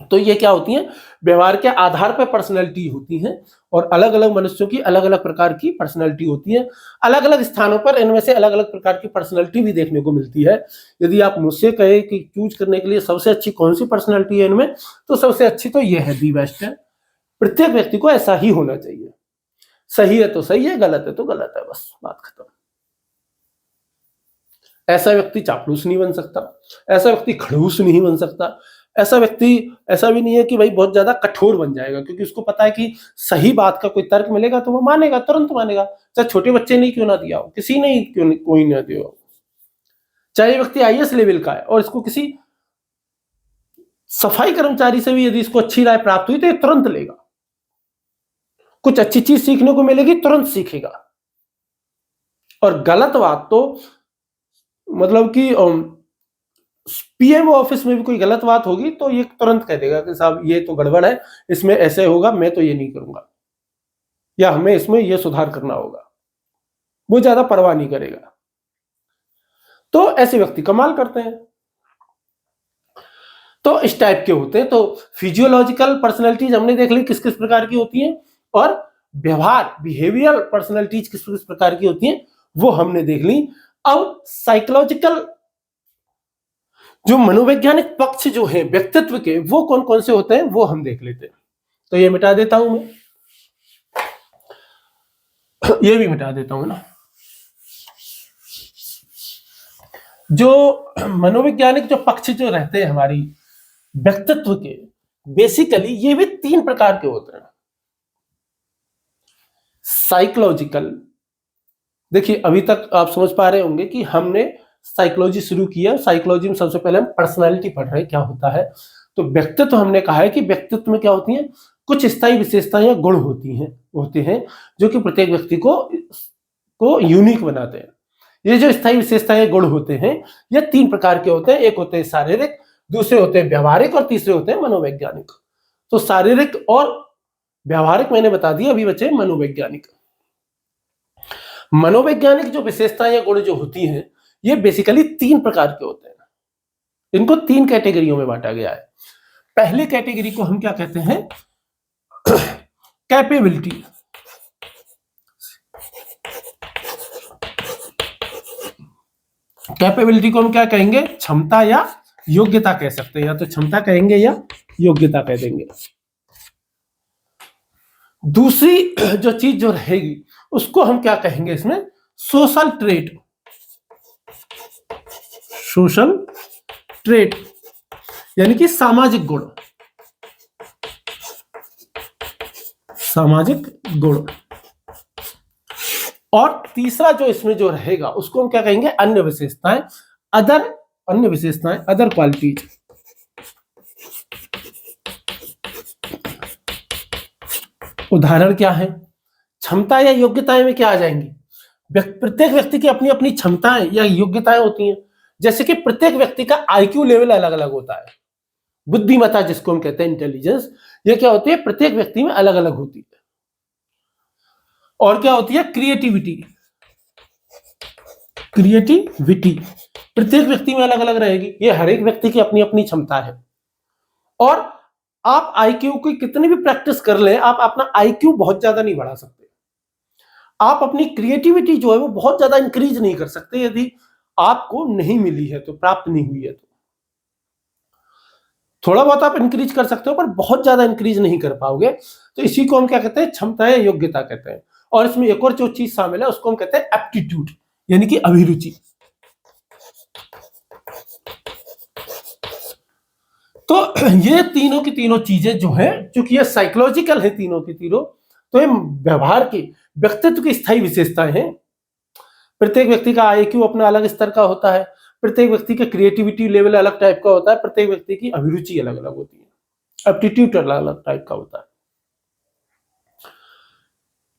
तो ये क्या होती हैं, व्यवहार के आधार पर पर्सनैलिटी होती हैं, और अलग अलग मनुष्यों की अलग अलग प्रकार की पर्सनैलिटी होती है। अलग अलग स्थानों पर इनमें से अलग अलग प्रकार की पर्सनैलिटी भी देखने को मिलती है। यदि आप मुझसे कहे कि चूज करने के लिए सबसे अच्छी कौन सी पर्सनैलिटी है इनमें, तो सबसे अच्छी तो ये है, दी बेस्ट है। प्रत्येक व्यक्ति को ऐसा ही होना चाहिए। सही है तो सही है, गलत है तो गलत है, बस बात खत्म। ऐसा व्यक्ति चापलूस नहीं बन सकता, ऐसा व्यक्ति खड़ूस नहीं बन सकता, ऐसा व्यक्ति ऐसा भी नहीं है कि भाई बहुत ज्यादा कठोर बन जाएगा, क्योंकि उसको पता है कि सही बात का कोई तर्क मिलेगा तो वो मानेगा, तुरंत मानेगा, चाहे छोटे बच्चे ने क्यों ना दिया हो, किसी ने क्यों कोई ना दिया हो। चाहे व्यक्ति आईएएस लेवल का है और इसको किसी सफाई कर्मचारी से भी यदि इसको अच्छी राय प्राप्त हुई तो ये तुरंत लेगा। कुछ अच्छी चीज सीखने को मिलेगी, तुरंत सीखेगा। और गलत बात तो मतलब कि पीएमओ ऑफिस में भी कोई गलत बात होगी तो ये तुरंत कह देगा कि साहब ये तो गड़बड़ है, इसमें ऐसे होगा, मैं तो ये नहीं करूंगा, या हमें इसमें ये सुधार करना होगा। वो ज्यादा परवाह नहीं करेगा। तो ऐसे व्यक्ति कमाल करते हैं। तो इस टाइप के होते हैं। तो फिजियोलॉजिकल पर्सनैलिटीज हमने देख ली किस किस प्रकार की होती हैं, और व्यवहार बिहेवियर पर्सनैलिटीज किस किस प्रकार की होती हैं वो हमने देख ली। अब साइकोलॉजिकल जो मनोवैज्ञानिक पक्ष जो है व्यक्तित्व के, वो कौन कौन से होते हैं वो हम देख लेते हैं। तो ये मिटा देता हूं मैं, ये भी मिटा देता हूं ना। जो मनोवैज्ञानिक जो पक्ष जो रहते हैं हमारी व्यक्तित्व के, बेसिकली ये भी तीन प्रकार के होते हैं। साइकोलॉजिकल, देखिए अभी तक आप समझ पा रहे होंगे कि हमने साइकोलॉजी शुरू किया। साइकोलॉजी में सबसे पहले हम पर्सनालिटी पढ़ रहे हैं, क्या होता है। तो व्यक्तित्व हमने कहा है कि व्यक्तित्व में क्या होती हैं, कुछ स्थायी विशेषताएं या गुण होते हैं जो कि प्रत्येक व्यक्ति को यूनिक बनाते हैं। ये जो स्थायी विशेषताएं गुण होते हैं ये तीन प्रकार के होते हैं। एक होते हैं शारीरिक, दूसरे होते हैं व्यवहारिक, और तीसरे होते हैं मनोवैज्ञानिक। तो शारीरिक और व्यवहारिक मैंने बता दिया, अभी बचे मनोवैज्ञानिक। मनोवैज्ञानिक जो विशेषताएं या गुण जो होती हैं ये बेसिकली तीन प्रकार के होते हैं। इनको तीन कैटेगरियों में बांटा गया है। पहली कैटेगरी को हम क्या कहते हैं, कैपेबिलिटी। कैपेबिलिटी को हम क्या कहेंगे, क्षमता या योग्यता कह सकते हैं, या तो क्षमता कहेंगे या योग्यता कह देंगे। दूसरी जो चीज जो रहेगी उसको हम क्या कहेंगे इसमें, सोशल ट्रेट। सोशल ट्रेट यानी कि सामाजिक गुण। सामाजिक गुण। और तीसरा जो इसमें जो रहेगा उसको हम क्या कहेंगे, अन्य विशेषताएं, अन्य विशेषताएं, अदर क्वालिटीज। उदाहरण क्या है, क्षमता या योग्यताएं में क्या आ जाएंगी, प्रत्येक व्यक्ति की अपनी अपनी क्षमताएं या योग्यताएं होती हैं। जैसे कि प्रत्येक व्यक्ति का आईक्यू लेवल अलग अलग होता है, बुद्धिमत्ता जिसको हम कहते हैं, इंटेलिजेंस, ये क्या होती है, प्रत्येक व्यक्ति में अलग अलग होती है। और क्या होती है, क्रिएटिविटी। क्रिएटिविटी प्रत्येक व्यक्ति में अलग अलग रहेगी, ये हर एक व्यक्ति की अपनी अपनी क्षमता है। और आप आईक्यू की कितनी भी प्रैक्टिस कर ले, आप अपना आईक्यू बहुत ज्यादा नहीं बढ़ा सकते। आप अपनी क्रिएटिविटी जो है वो बहुत ज्यादा इंक्रीज नहीं कर सकते यदि आपको नहीं मिली है, तो प्राप्त नहीं हुई है। तो थोड़ा बहुत आप इंक्रीज कर सकते हो पर बहुत ज्यादा इंक्रीज नहीं कर पाओगे। तो इसी को हम क्या कहते हैं, क्षमता या योग्यता कहते हैं। और इसमें एक और जो चीज शामिल है उसको हम कहते हैं एप्टीट्यूड, यानी कि अभिरुचि। तो ये तीनों की तीनों चीजें जो है, चूंकि ये साइकोलॉजिकल है तीनों की तीनों, तो ये व्यवहार की, व्यक्तित्व की स्थायी विशेषताएं हैं। प्रत्येक व्यक्ति का आईक्यू अपना अलग स्तर का होता है, प्रत्येक व्यक्ति का क्रिएटिविटी लेवल अलग टाइप का होता है, प्रत्येक व्यक्ति की अभिरुचि अलग अलग होती है, एप्टीट्यूड अलग अलग टाइप का होता है।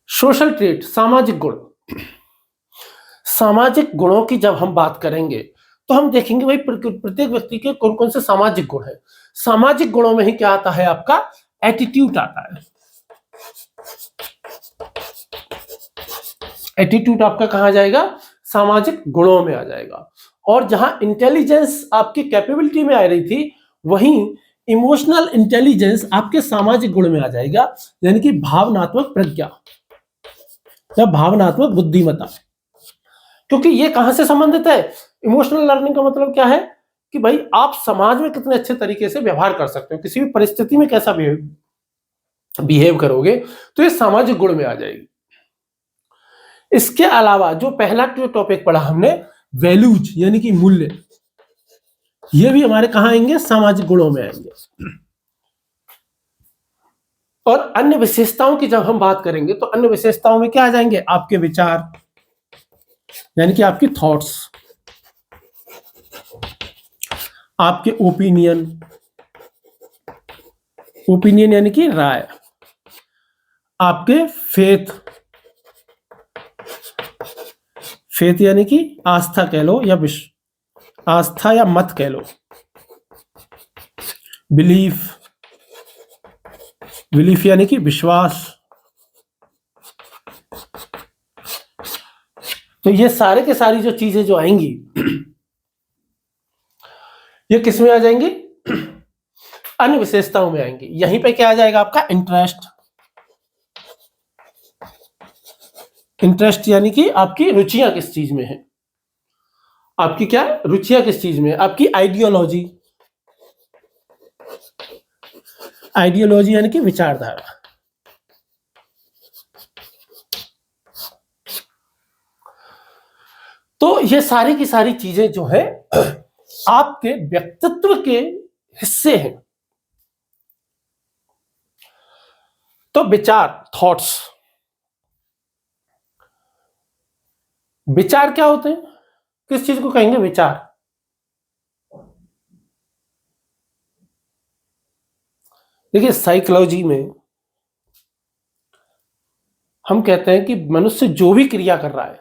सोशल ट्रेट, सामाजिक गुण। सामाजिक गुणों की जब हम बात करेंगे तो हम देखेंगे भाई प्रत्येक व्यक्ति के कौन कौन से सामाजिक गुण है। सामाजिक गुणों में ही क्या आता है, आपका एटीट्यूड आता है। एटीट्यूड आपका कहां जाएगा, सामाजिक गुणों में आ जाएगा। और जहां इंटेलिजेंस आपकी कैपेबिलिटी में आ रही थी, वहीं इमोशनल इंटेलिजेंस आपके सामाजिक गुण में आ जाएगा, यानी कि भावनात्मक प्रज्ञा या भावनात्मक बुद्धिमत्ता। क्योंकि ये कहां से संबंधित है? इमोशनल लर्निंग का मतलब क्या है कि भाई आप समाज में कितने अच्छे तरीके से व्यवहार कर सकते हो, किसी भी परिस्थिति में कैसा बिहेव करोगे, तो ये सामाजिक गुण में आ जाएगी। इसके अलावा जो पहला टॉपिक पढ़ा हमने, वैल्यूज यानी कि मूल्य, ये भी हमारे कहां आएंगे? सामाजिक गुणों में आएंगे। और अन्य विशेषताओं की जब हम बात करेंगे तो अन्य विशेषताओं में क्या आ जाएंगे? आपके विचार यानी कि आपकी थॉट्स, आपके ओपिनियन, ओपिनियन यानी कि राय, आपके फेथ, फेथ यानी कि आस्था कह लो या आस्था या मत कह लो, बिलीफ, बिलीफ यानी कि विश्वास। तो ये सारे के सारी जो चीजें जो आएंगी ये किस में आ जाएंगी? अन्य विशेषताओं में आएंगी। यहीं पे क्या आ जाएगा? आपका इंटरेस्ट, इंटरेस्ट यानी कि आपकी रुचियां किस चीज में है, आपकी क्या रुचियां किस चीज में है, आपकी आइडियोलॉजी, आइडियोलॉजी यानी कि विचारधारा। तो ये सारी की सारी चीजें जो है आपके व्यक्तित्व के हिस्से हैं। तो विचार, थॉट्स, विचार क्या होते हैं? किस चीज को कहेंगे विचार? देखिए साइकोलॉजी में हम कहते हैं कि मनुष्य जो भी क्रिया कर रहा है,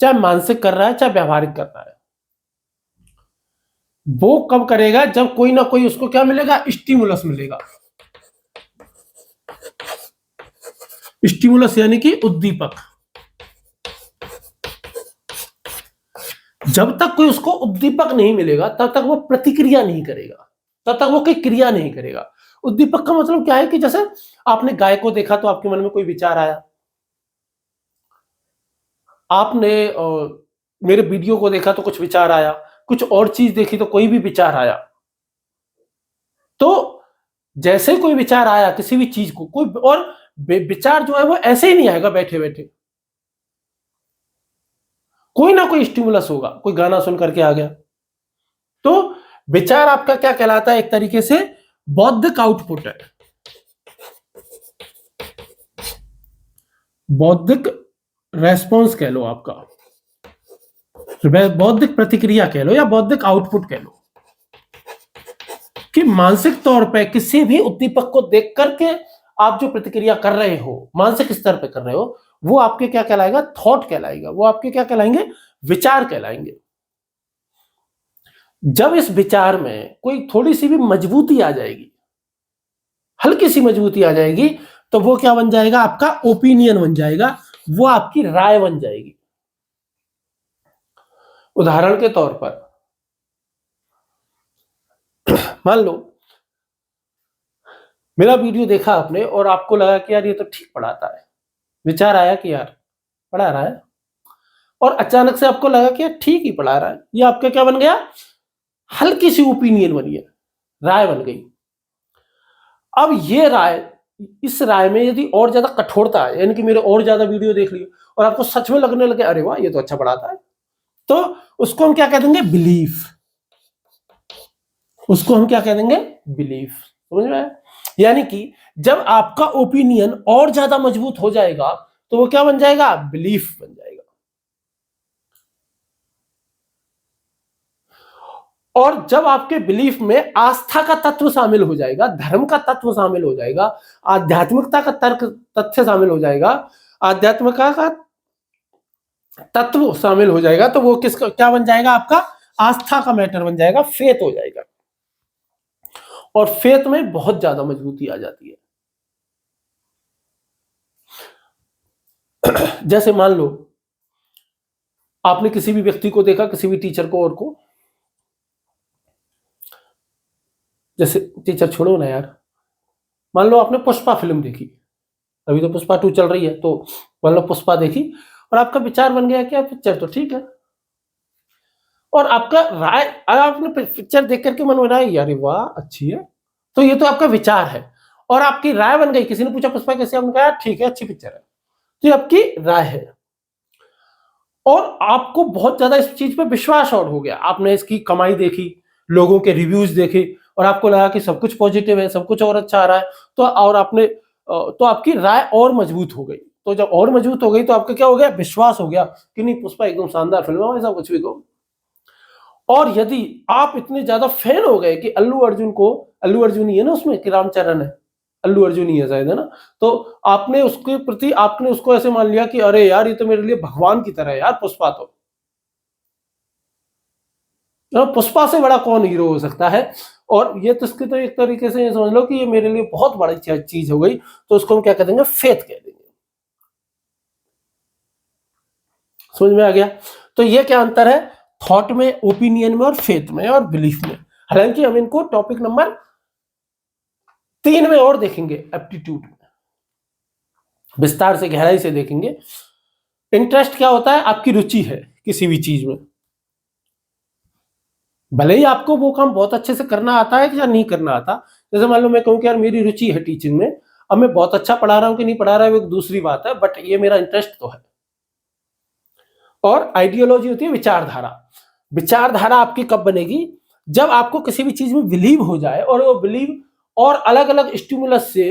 चाहे मानसिक कर रहा है चाहे व्यावहारिक कर रहा है, वो कब करेगा? जब कोई ना कोई उसको क्या मिलेगा? स्टिमुलस मिलेगा। स्टिमुलस यानी कि उद्दीपक। जब तक कोई उसको उद्दीपक नहीं मिलेगा तब तक वो प्रतिक्रिया नहीं करेगा, तब तक वो कोई क्रिया नहीं करेगा। उद्दीपक का मतलब क्या है कि जैसे आपने गाय को देखा तो आपके मन में कोई विचार आया, आपने मेरे वीडियो को देखा तो कुछ विचार आया, कुछ और चीज देखी तो कोई भी विचार आया। तो जैसे कोई विचार आया किसी भी चीज को, कोई और विचार जो है वो ऐसे ही नहीं आएगा बैठे बैठे, कोई ना कोई स्टिमुलस होगा, कोई गाना सुन करके आ गया। तो विचार आपका क्या कहलाता है? एक तरीके से बौद्धिक आउटपुट है, बौद्धिक रेस्पॉन्स कह लो, आपका बौद्धिक प्रतिक्रिया कह लो या बौद्धिक आउटपुट कह लो, कि मानसिक तौर पे किसी भी उद्दीपक को देख करके आप जो प्रतिक्रिया कर रहे हो, मानसिक स्तर पे कर रहे हो, वो आपके क्या कहलाएगा? थॉट कहलाएगा। वो आपके क्या कहलाएंगे? विचार कहलाएंगे। जब इस विचार में कोई थोड़ी सी भी मजबूती आ जाएगी, हल्की सी मजबूती आ जाएगी, तो वो क्या बन जाएगा? आपका ओपिनियन बन जाएगा, वो आपकी राय बन जाएगी। उदाहरण के तौर पर मान लो मेरा वीडियो देखा आपने और आपको लगा कि यार ये तो ठीक पढ़ाता है, विचार आया कि यार पढ़ा रहा है, और अचानक से आपको लगा कि यार ठीक ही पढ़ा रहा है, ये आपका क्या बन गया? हल्की सी ओपिनियन बन गया, राय बन गई। अब ये राय, इस राय में यदि और ज्यादा कठोरता है, यानी कि मेरे और ज्यादा वीडियो देख लिया और आपको सच में लगने लगे अरे वाह ये तो अच्छा पढ़ाता है, तो उसको हम क्या कह देंगे? बिलीफ। उसको हम क्या कह देंगे? बिलीफ। समझ में आया? यानी कि जब आपका ओपिनियन और ज्यादा मजबूत हो जाएगा तो वो क्या बन जाएगा? बिलीफ बन जाएगा। और जब आपके बिलीफ में आस्था का तत्व शामिल हो जाएगा, धर्म का तत्व शामिल हो जाएगा, आध्यात्मिकता का तथ्य शामिल हो जाएगा, आध्यात्मिकता का तत्व शामिल हो जाएगा, तो वो किसका क्या बन जाएगा? आपका आस्था का मैटर बन जाएगा, फेथ हो जाएगा। और फेथ में बहुत ज्यादा मजबूती आ जाती है। जैसे मान लो आपने किसी भी व्यक्ति को देखा, किसी भी टीचर को और को, जैसे टीचर छोड़ो ना यार, मान लो आपने पुष्पा फिल्म देखी, अभी तो पुष्पा 2 चल रही है, तो मान लो पुष्पा देखी और आपका विचार बन गया कि पिक्चर तो ठीक है, और आपका राय, आपने पिक्चर देख करके मन में राय, यार वाह अच्छी है, तो ये तो आपका विचार है और आपकी राय बन गई। किसी ने पूछा पुष्पा कैसी, आपने कहा ठीक है अच्छी पिक्चर है, तो ये आपकी राय है और आपको बहुत ज्यादा इस चीज पे विश्वास और हो गया। आपने इसकी कमाई देखी, लोगों के रिव्यूज देखे और आपको लगा कि सब कुछ पॉजिटिव है, सब कुछ और अच्छा आ रहा है, तो और आपने तो आपकी राय और मजबूत हो गई। तो जब और मजबूत हो गई तो आपका क्या हो गया, विश्वास हो गया कि नहीं पुष्पा एकदम शानदार फिल्म है, ऐसा कुछ भी कहो। और यदि आप इतने ज्यादा फैन हो गए कि अल्लू अर्जुन ही है ना उसमें, कि रामचरण है, अल्लू अर्जुन ही है शायद, है ना, तो आपने उसके प्रति, आपने उसको ऐसे मान लिया कि अरे यार ये तो मेरे लिए भगवान की तरह है यार पुष्पा, तो पुष्पा से बड़ा कौन हीरो हो सकता है। और ये तो इसके तो एक तरीके से ये समझ लो कि ये मेरे लिए बहुत बड़ी चीज हो गई, तो उसको हम क्या कह देंगे, फेथ कह देंगे। समझ में आ गया। तो ये क्या अंतर है थॉट में, ओपिनियन में और फेथ में और बिलीफ में। हालांकि हम इनको टॉपिक नंबर 3 में और देखेंगे, एप्टीट्यूड में विस्तार से गहराई से देखेंगे। इंटरेस्ट क्या होता है, आपकी रुचि है किसी भी चीज में, भले ही आपको वो काम बहुत अच्छे से करना आता है या नहीं करना आता। जैसे मान लो मैं कहूँ कि यार मेरी रुचि है टीचिंग में, अब मैं बहुत अच्छा पढ़ा रहा हूँ कि नहीं पढ़ा रहा है वो एक दूसरी बात है, बट ये मेरा इंटरेस्ट तो है। और आइडियोलॉजी होती है विचारधारा। विचारधारा आपकी कब बनेगी, जब आपको किसी भी चीज में बिलीव हो जाए और वो बिलीव और अलग अलग स्टिमुलस से,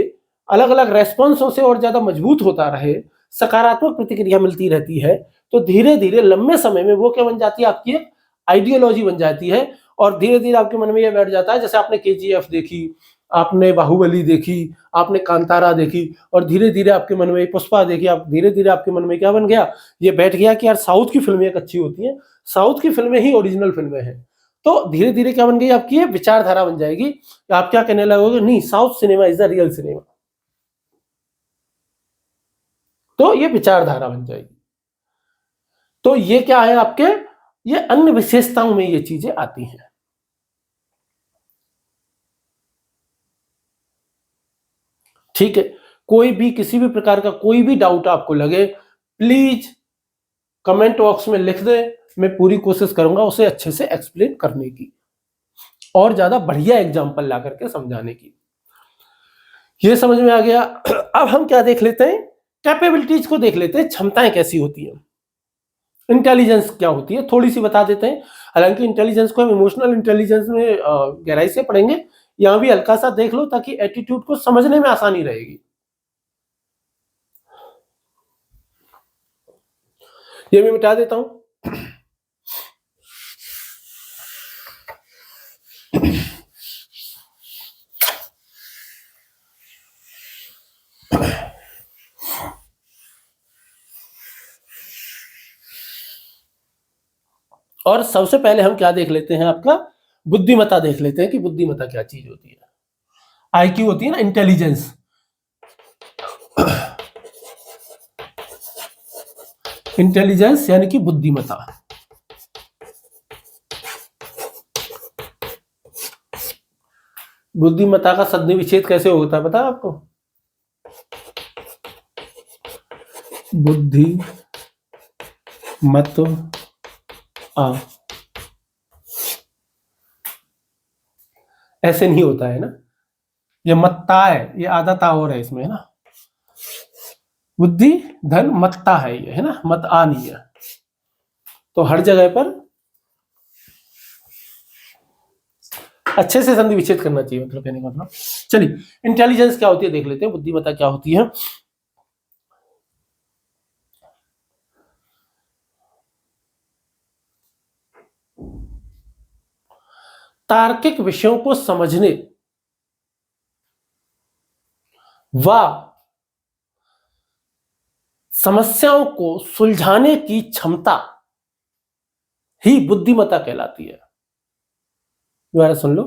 अलग अलग रेस्पॉन्सों से और ज्यादा मजबूत होता रहे, सकारात्मक प्रतिक्रिया मिलती रहती है, तो धीरे धीरे लंबे समय में वो क्या बन जाती है, आपकी एक आइडियोलॉजी बन जाती है। और धीरे धीरे आपके मन में यह बैठ जाता है, जैसे आपने केजीएफ देखी, आपने बाहुबली देखी, आपने कांतारा देखी, और धीरे धीरे आपके मन में पुष्पा देखी, आप धीरे धीरे आपके मन में क्या बन गया, ये बैठ गया कि यार साउथ की फिल्में एक अच्छी होती हैं, साउथ की फिल्में ही ओरिजिनल फिल्में हैं। तो धीरे धीरे क्या बन गई, आपकी ये विचारधारा बन जाएगी। आप क्या कहने लगोगे, नहीं south cinema is the real cinema. तो ये विचारधारा बन जाएगी। तो ये क्या है आपके, ये अन्य विशेषताओं में ये चीजें आती हैं। ठीक है, कोई भी किसी भी प्रकार का कोई भी डाउट आपको लगे, प्लीज कमेंट बॉक्स में लिख दे, मैं पूरी कोशिश करूंगा उसे अच्छे से एक्सप्लेन करने की और ज्यादा बढ़िया एग्जाम्पल ला करके समझाने की। ये समझ में आ गया। अब हम क्या देख लेते हैं, कैपेबिलिटीज को देख लेते हैं, क्षमताएं कैसी होती हैं, इंटेलिजेंस क्या होती है थोड़ी सी बता देते हैं। हालांकि इंटेलिजेंस को हम इमोशनल इंटेलिजेंस में गहराई से पढ़ेंगे, यहां भी हल्का सा देख लो ताकि एटीट्यूड को समझने में आसानी रहेगी। ये मैं मिटा देता हूं। और सबसे पहले हम क्या देख लेते हैं, आपका बुद्धिमत्ता देख लेते हैं कि बुद्धिमत्ता क्या चीज होती है। आईक्यू होती है ना, इंटेलिजेंस। इंटेलिजेंस यानी कि बुद्धिमत्ता। बुद्धिमत्ता का सन्धि विच्छेद कैसे होता है पता है आपको, बुद्धि मत आ, ऐसे नहीं होता है ना, ये मत्ता है, ये आधा ता और है इसमें, है ना, बुद्धि धन मत्ता है ये, है ना, मत आ नहीं है। तो हर जगह पर अच्छे से संधि विच्छेद करना चाहिए, मतलब कहने का मतलब। चलिए इंटेलिजेंस क्या होती है देख लेते हैं, बुद्धिमत्ता क्या होती है। तार्किक विषयों को समझने व समस्याओं को सुलझाने की क्षमता ही बुद्धिमत्ता कहलाती है। दोबारा सुन लो,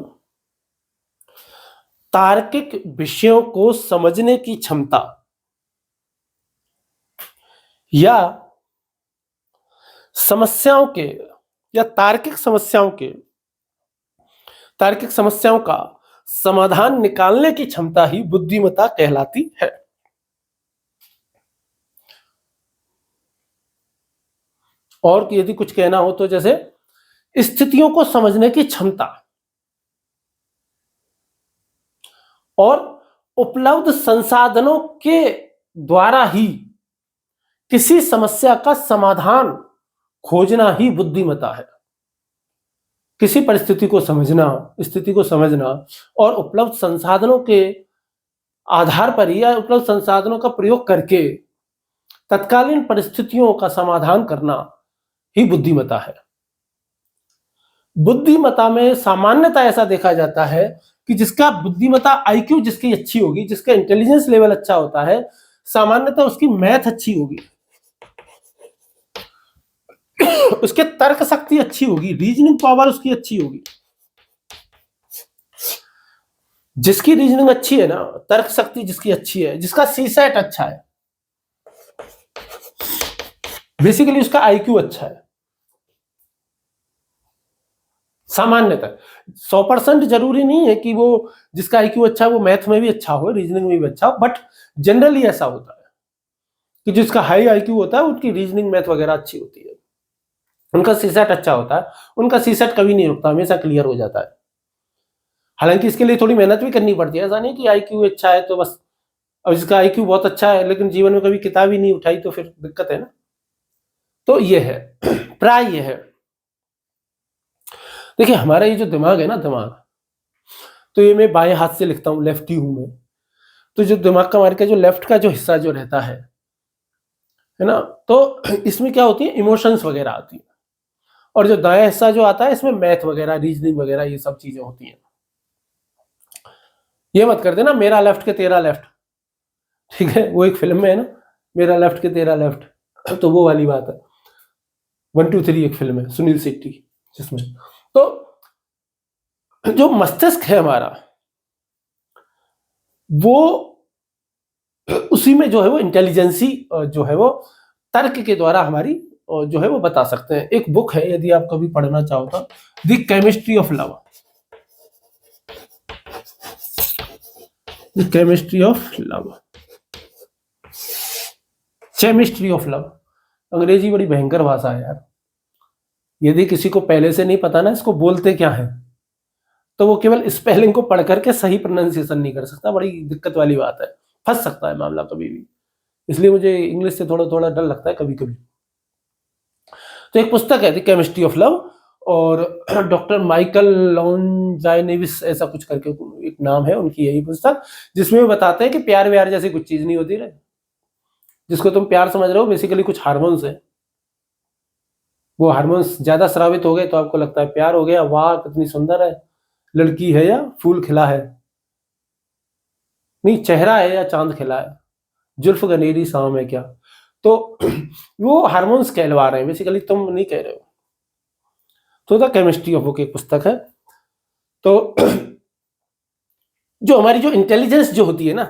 तार्किक विषयों को समझने की क्षमता या समस्याओं के या तार्किक समस्याओं का समाधान निकालने की क्षमता ही बुद्धिमत्ता कहलाती है। और यदि कुछ कहना हो तो जैसे स्थितियों को समझने की क्षमता और उपलब्ध संसाधनों के द्वारा ही किसी समस्या का समाधान खोजना ही बुद्धिमत्ता है। किसी परिस्थिति को समझना, स्थिति को समझना और उपलब्ध संसाधनों के आधार पर या उपलब्ध संसाधनों का प्रयोग करके तत्कालीन परिस्थितियों का समाधान करना ही बुद्धिमत्ता है। बुद्धिमत्ता में सामान्यतः ऐसा देखा जाता है कि जिसका बुद्धिमत्ता आईक्यू जिसकी अच्छी होगी, जिसका इंटेलिजेंस लेवल अच्छा होता है, सामान्यतः उसकी मैथ अच्छी होगी, उसके तर्क शक्ति अच्छी होगी, रीजनिंग पावर उसकी अच्छी होगी। जिसकी रीजनिंग अच्छी है ना, तर्क शक्ति जिसकी अच्छी है, जिसका सीसेट अच्छा है, बेसिकली उसका आईक्यू अच्छा है। सामान्यतः 100% जरूरी नहीं है कि वो जिसका आईक्यू अच्छा है वो मैथ में भी अच्छा हो, रीजनिंग में भी अच्छा हो, बट जनरली ऐसा होता है कि जिसका हाई आईक्यू होता है उनकी रीजनिंग मैथ वगैरह अच्छी होती है, उनका सीसेट अच्छा होता है, उनका सीसेट कभी नहीं रुकता, हमेशा क्लियर हो जाता है। हालांकि इसके लिए थोड़ी मेहनत भी करनी पड़ती है, ऐसा नहीं कि आईक्यू अच्छा है तो बस, अब जिसका आईक्यू बहुत अच्छा है लेकिन जीवन में कभी किताब ही नहीं उठाई तो फिर दिक्कत है ना। तो ये है, प्राय ये है। देखिए हमारा ये जो दिमाग है ना, दिमाग तो ये मैं बाएं हाथ से लिखता हूँ, लेफ्टी हूं मैं, तो जो दिमाग का हमारे का जो लेफ्ट का जो हिस्सा जो रहता है ना, तो इसमें क्या होती है, इमोशंस वगैरह आती है, और जो दायां हिस्सा जो आता है इसमें मैथ वगैरह, रीजनिंग वगैरह ये सब चीजें होती हैं। ये मत कर देना मेरा लेफ्ट के तेरा लेफ्ट, ठीक है, वो एक फिल्म में है ना, मेरा लेफ्ट के तेरा लेफ्ट, तो वो वाली बात है। 1 2 3 एक फिल्म है सुनील शेट्टी जिसमें, तो जो मस्तिष्क है हमारा वो उसी में जो है वो इंटेलिजेंसी जो है वो तर्क के द्वारा हमारी जो है वो बता सकते हैं। एक बुक है यदि आप कभी पढ़ना चाहो तो, the chemistry of love, the chemistry of love, chemistry of love. अंग्रेजी बड़ी भयंकर भाषा है यार, यदि किसी को पहले से नहीं पता ना इसको बोलते क्या है, तो वो केवल स्पेलिंग को पढ़ करके सही प्रोनाउंसिएशन नहीं कर सकता, बड़ी दिक्कत वाली बात है, फंस सकता है मामला कभी भी। इसलिए मुझे इंग्लिश से थोड़ा थोड़ा डर लगता है कभी कभी। तो एक पुस्तक है द केमिस्ट्री ऑफ लव, और डॉक्टर माइकल लॉन्जाइनेविस ऐसा कुछ करके एक नाम है उनकी यही पुस्तक, जिसमें वो बताते हैं कि प्यार व्यार जैसी कुछ चीज नहीं होती रहे, जिसको तुम प्यार समझ रहे हो बेसिकली कुछ हार्मोन्स है, वो हार्मोन्स ज्यादा स्रावित हो गए तो आपको लगता है प्यार हो गया, वाह कितनी सुंदर है लड़की है या फूल खिला है, नहीं चेहरा है या चांद खिला है, जुल्फ गनेरी शाम है क्या, तो वो हार्मोन्स कहलवा रहे हैं बेसिकली, तुम नहीं कह रहे हो। तो द केमिस्ट्री ऑफ बुक एक पुस्तक है। तो जो हमारी जो इंटेलिजेंस जो होती है ना,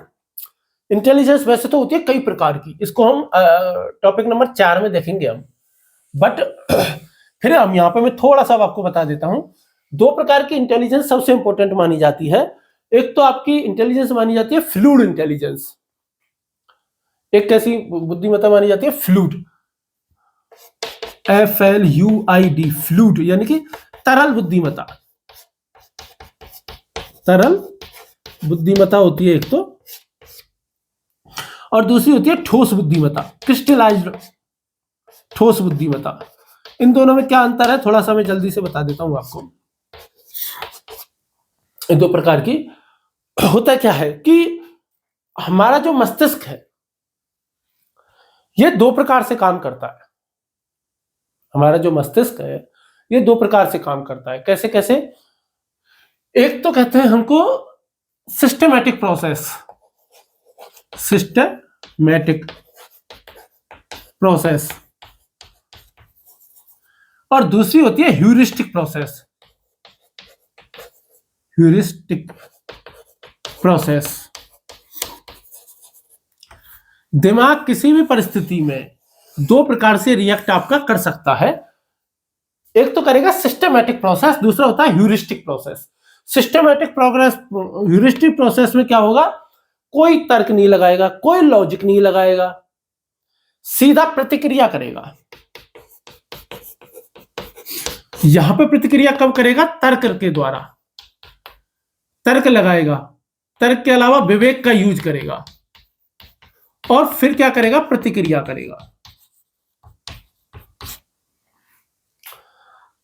इंटेलिजेंस वैसे तो होती है कई प्रकार की, इसको हम टॉपिक नंबर 4 में देखेंगे हम, बट फिर हम यहाँ पे मैं थोड़ा सा आपको बता देता हूं। 2 प्रकार की इंटेलिजेंस सबसे इंपॉर्टेंट मानी जाती है। एक तो आपकी इंटेलिजेंस मानी जाती है फ्लूइड इंटेलिजेंस, एक कैसी बुद्धिमत्ता मानी जाती है, फ्लूइड, FLUID, फ्लूइड यानी कि तरल बुद्धिमत्ता, तरल बुद्धिमत्ता होती है एक तो, और दूसरी होती है ठोस बुद्धिमत्ता, क्रिस्टलाइज्ड ठोस बुद्धिमत्ता। इन दोनों में क्या अंतर है थोड़ा सा मैं जल्दी से बता देता हूं आपको। इन 2 प्रकार की होता क्या है कि हमारा जो मस्तिष्क है ये 2 प्रकार से काम करता है। हमारा जो मस्तिष्क है ये 2 प्रकार से काम करता है। कैसे कैसे? एक तो कहते हैं हमको सिस्टमैटिक प्रोसेस, सिस्टमैटिक प्रोसेस, और दूसरी होती है ह्यूरिस्टिक प्रोसेस, ह्यूरिस्टिक प्रोसेस। दिमाग किसी भी परिस्थिति में 2 प्रकार से रिएक्ट आपका कर सकता है। एक तो करेगा सिस्टमैटिक प्रोसेस, दूसरा होता है heuristic process. Systematic progress heuristic process में क्या होगा, कोई तर्क नहीं लगाएगा, कोई लॉजिक नहीं लगाएगा, सीधा प्रतिक्रिया करेगा। यहां पे प्रतिक्रिया कब करेगा, तर्क के द्वारा, तर्क लगाएगा, तर्क के अलावा विवेक का यूज करेगा और फिर क्या करेगा, प्रतिक्रिया करेगा।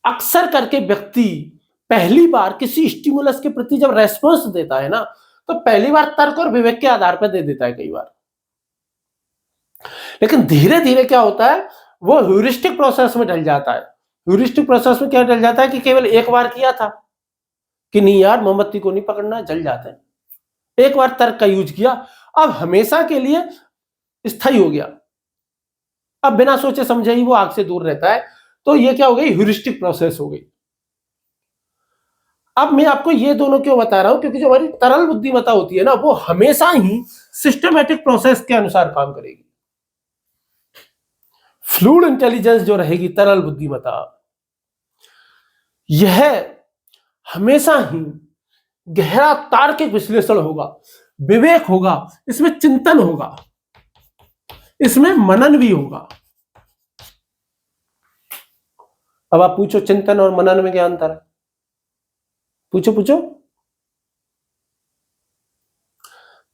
अक्सर करके व्यक्ति पहली बार किसी स्टिमुलस के प्रति जब रेस्पॉन्स देता है ना, तो पहली बार तर्क और विवेक के आधार पर दे देता है कई बार, लेकिन धीरे धीरे क्या होता है, वो ह्यूरिस्टिक प्रोसेस में ढल जाता है। ह्यूरिस्टिक प्रोसेस में क्या ढल जाता है कि केवल एक बार किया था कि नहीं यार मोमबत्ती को नहीं पकड़ना, जल जाते हैं, एक बार तर्क का यूज किया, अब हमेशा के लिए स्थायी हो गया, अब बिना सोचे समझे ही वो आग से दूर रहता है। तो ये क्या हो गई, ह्यूरिस्टिक प्रोसेस हो गई। अब मैं आपको ये दोनों क्यों बता रहा हूं, क्योंकि जो हमारी तरल बुद्धिमत्ता होती है ना, वो हमेशा ही सिस्टमेटिक प्रोसेस के अनुसार काम करेगी। फ्लूइड इंटेलिजेंस जो रहेगी, तरल बुद्धिमत्ता, यह हमेशा ही गहरा तार्किक विश्लेषण होगा, विवेक होगा, इसमें चिंतन होगा, इसमें मनन भी होगा। अब आप पूछो चिंतन और मनन में क्या अंतर है, पूछो पूछो।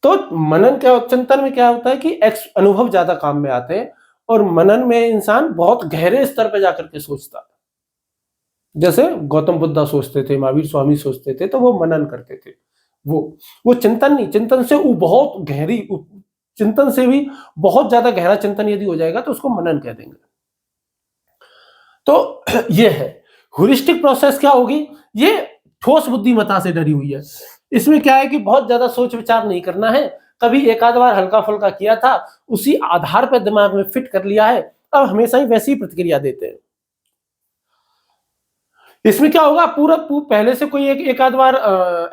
तो मनन क्या, चिंतन में क्या होता है कि अनुभव ज्यादा काम में आते हैं, और मनन में इंसान बहुत गहरे स्तर पर जाकर के सोचता है। जैसे गौतम बुद्ध सोचते थे, महावीर स्वामी सोचते थे, तो वो मनन करते थे। वो चिंतन नहीं, चिंतन से वो बहुत गहरी, चिंतन से भी बहुत ज्यादा गहरा चिंतन यदि हो जाएगा तो उसको मनन कह देंगे। तो ये है ह्यूरिस्टिक प्रोसेस। क्या होगी, ये ठोस बुद्धिमत्ता से डरी हुई है। इसमें क्या है कि बहुत ज्यादा सोच विचार नहीं करना है, कभी एक आध बार हल्का फुल्का किया था, उसी आधार पर दिमाग में फिट कर लिया है, अब हमेशा ही वैसी प्रतिक्रिया देते हैं। इसमें क्या होगा, पूरा पहले से कोई एक आध बार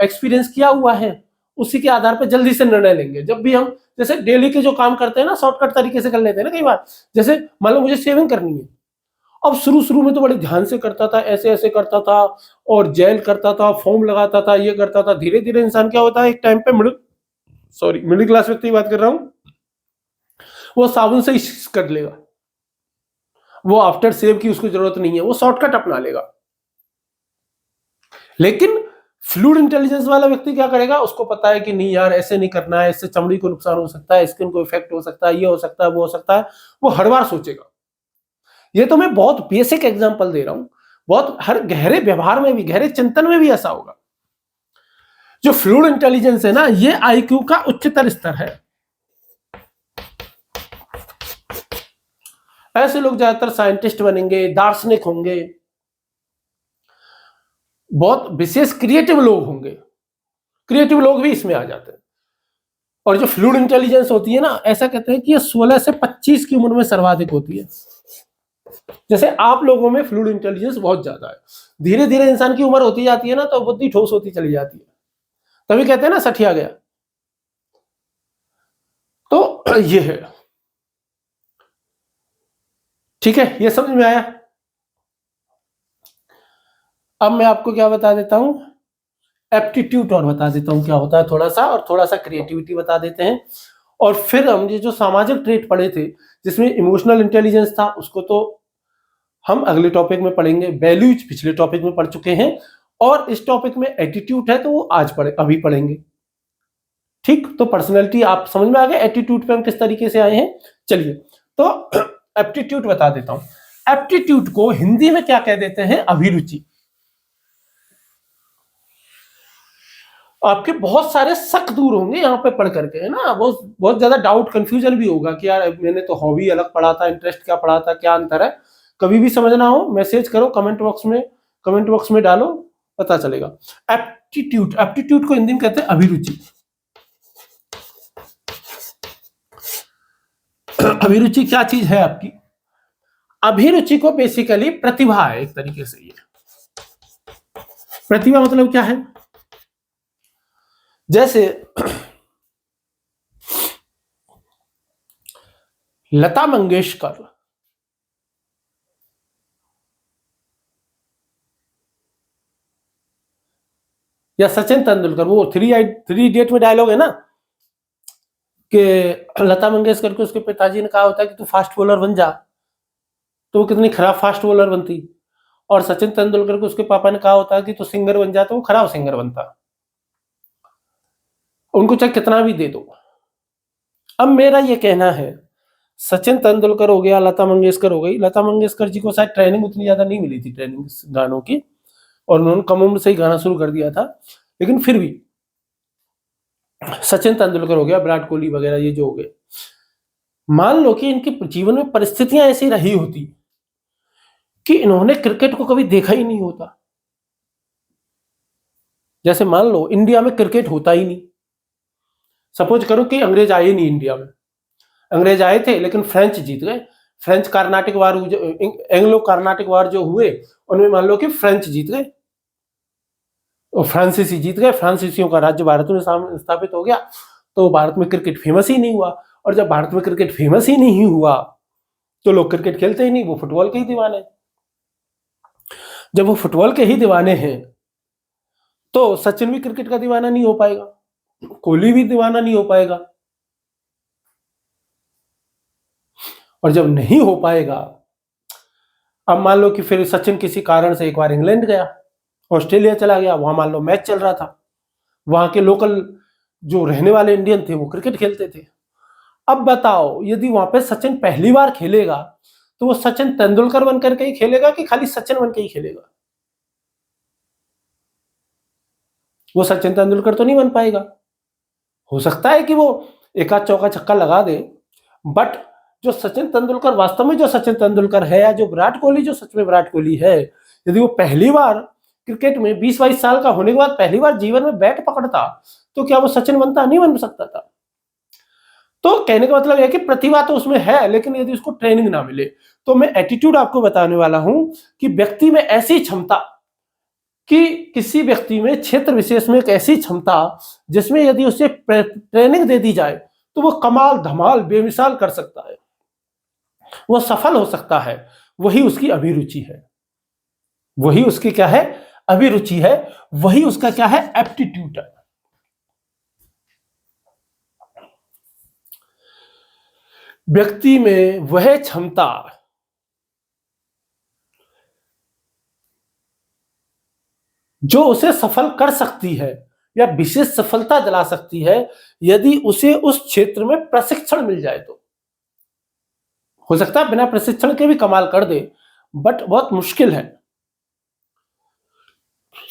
एक्सपीरियंस किया हुआ है, उसी के आधार पर जल्दी से निर्णय लेंगे। जब भी हम जैसे डेली के जो काम करते हैं ना, शॉर्टकट तरीके से कर लेते हैं ना कई बार। जैसे मान लो मुझे सेविंग करनी है, अब शुरू शुरू में तो बड़े ध्यान से करता था, ऐसे ऐसे करता था, और जेल करता था, फोम लगाता था, ये करता था। धीरे धीरे इंसान क्या होता है, एक टाइम पे मिडिल क्लास व्यक्ति की बात कर रहा हूं, वो साबुन से ही कर लेगा, वो आफ्टर सेव की उसको जरूरत नहीं है, वो शॉर्टकट अपना लेगा। लेकिन फ्लूइड इंटेलिजेंस वाला व्यक्ति क्या करेगा, उसको पता है कि नहीं यार ऐसे नहीं करना है, इससे चमड़ी को नुकसान हो सकता है, स्किन को इफेक्ट हो सकता है, ये हो सकता है, वो हो सकता है, वो हर बार सोचेगा। ये तो मैं बहुत बेसिक एग्जांपल दे रहा हूं, बहुत हर गहरे व्यवहार में भी, गहरे चिंतन में भी ऐसा होगा। जो फ्लूइड इंटेलिजेंस है ना, ये आईक्यू का उच्चतर स्तर है। ऐसे लोग ज्यादातर साइंटिस्ट बनेंगे, दार्शनिक होंगे, बहुत विशेष क्रिएटिव लोग होंगे। क्रिएटिव लोग भी इसमें आ जाते हैं। और जो फ्लूइड इंटेलिजेंस होती है ना, ऐसा कहते हैं कि ये 16 से 25 की उम्र में सर्वाधिक होती है। जैसे आप लोगों में फ्लूइड इंटेलिजेंस बहुत ज्यादा है, धीरे धीरे इंसान की उम्र होती जाती है ना, तो बुद्धि ठोस होती चली जाती है, तभी कहते हैं ना सठिया गया। तो ये है, ठीक है, ये समझ में आया। अब मैं आपको क्या बता देता हूं, एप्टीट्यूड और बता देता हूं क्या होता है थोड़ा सा, और थोड़ा सा क्रिएटिविटी बता देते हैं। और फिर हम ये जो सामाजिक ट्रेट पढ़े थे, जिसमें इमोशनल इंटेलिजेंस था, उसको तो हम अगले टॉपिक में पढ़ेंगे। वैल्यूज पिछले टॉपिक में पढ़ चुके हैं, और इस टॉपिक में एटीट्यूड है तो वो आज अभी पढ़ेंगे। ठीक, तो पर्सनैलिटी आप समझ में आ गए, एटीट्यूड पे हम किस तरीके से आए हैं। चलिए, तो एप्टीट्यूड बता देता हूं। एप्टीट्यूड को हिंदी में क्या कह देते हैं, अभिरुचि। आपके बहुत सारे शक दूर होंगे यहाँ पे पढ़ करके, है ना। बहुत बहुत ज्यादा डाउट कंफ्यूजन भी होगा कि यार मैंने तो हॉबी अलग पढ़ा था, इंटरेस्ट क्या पढ़ा था, क्या अंतर है। कभी भी समझना हो मैसेज करो, कमेंट बॉक्स में डालो, पता चलेगा। एप्टीट्यूड, एप्टीट्यूड को हिंदी में कहते हैं अभिरुचि। अभिरुचि क्या चीज है आपकी, अभिरुचि को बेसिकली प्रतिभा है एक तरीके से। ये प्रतिभा मतलब क्या है, जैसे लता मंगेशकर या सचिन तेंदुलकर, वो थ्री इडियट में डायलॉग है ना कि लता मंगेशकर को उसके पिताजी ने कहा होता है कि तू फास्ट बॉलर बन जा, तो वो कितनी खराब फास्ट बॉलर बनती, और सचिन तेंदुलकर को उसके पापा ने कहा होता है कि तू सिंगर बन जा, तो वो खराब सिंगर बनता। उनको चाहे कितना भी दे दो। अब मेरा ये कहना है, सचिन तेंदुलकर हो गया, लता मंगेशकर हो गई। लता मंगेशकर जी को शायद ट्रेनिंग उतनी ज्यादा नहीं मिली थी, ट्रेनिंग गानों की, और उन्होंने कम उम्र से ही गाना शुरू कर दिया था, लेकिन फिर भी सचिन तेंदुलकर हो गया, विराट कोहली वगैरह, ये जो हो गए, मान लो कि इनके जीवन में परिस्थितियां ऐसी रही होती कि इन्होंने क्रिकेट को कभी देखा ही नहीं होता। जैसे मान लो इंडिया में क्रिकेट होता ही नहीं, सपोज करो कि अंग्रेज आए नहीं इंडिया में, अंग्रेज आए थे लेकिन फ्रेंच जीत गए, फ्रेंच कार्नाटिक वार, एंग्लो कार्नाटिक वार जो हुए उनमें मान लो कि फ्रेंच जीत गए और फ्रांसीसी जीत गए, फ्रांसीसियों का राज्य भारत में स्थापित हो गया, तो भारत में क्रिकेट फेमस ही नहीं हुआ। और जब भारत में क्रिकेट फेमस ही नहीं हुआ तो लोग क्रिकेट खेलते ही नहीं, वो फुटबॉल के ही दीवाने। जब वो फुटबॉल के ही दीवाने हैं तो सचिन भी क्रिकेट का दीवाना नहीं हो पाएगा, कोहली भी दीवाना नहीं हो पाएगा, और जब नहीं हो पाएगा, अब मान लो कि फिर सचिन किसी कारण से एक बार इंग्लैंड गया, ऑस्ट्रेलिया चला गया, वहां मान लो मैच चल रहा था, वहां के लोकल जो रहने वाले इंडियन थे वो क्रिकेट खेलते थे। अब बताओ, यदि वहां पे सचिन पहली बार खेलेगा तो वो सचिन तेंदुलकर बनकर के ही खेलेगा कि खाली सचिन बन के ही खेलेगा? वो सचिन तेंदुलकर तो नहीं बन पाएगा। हो सकता है कि वो एक आध चौका छक्का लगा दे, बट जो सचिन तेंदुलकर वास्तव में जो सचिन तेंदुलकर है, या जो विराट कोहली जो सच में विराट कोहली है, यदि वो पहली बार क्रिकेट में 20-22 साल का होने के बाद पहली बार जीवन में बैट पकड़ता तो क्या वो सचिन बनता? नहीं बन सकता था। तो कहने का मतलब है कि प्रतिभा तो उसमें है, लेकिन यदि उसको ट्रेनिंग ना मिले, तो मैं एटीट्यूड आपको बताने वाला हूं कि व्यक्ति में ऐसी क्षमता, कि किसी व्यक्ति में क्षेत्र विशेष में एक ऐसी क्षमता जिसमें यदि उसे ट्रेनिंग दे दी जाए तो वो कमाल धमाल बेमिसाल कर सकता है, वो सफल हो सकता है। वही उसकी अभिरुचि है, वही उसकी क्या है? अभिरुचि है, वही उसका क्या है? एप्टीट्यूड है। व्यक्ति में वह क्षमता जो उसे सफल कर सकती है या विशेष सफलता दिला सकती है, यदि उसे उस क्षेत्र में प्रशिक्षण मिल जाए तो। हो सकता है बिना प्रशिक्षण के भी कमाल कर दे, बट बहुत मुश्किल है।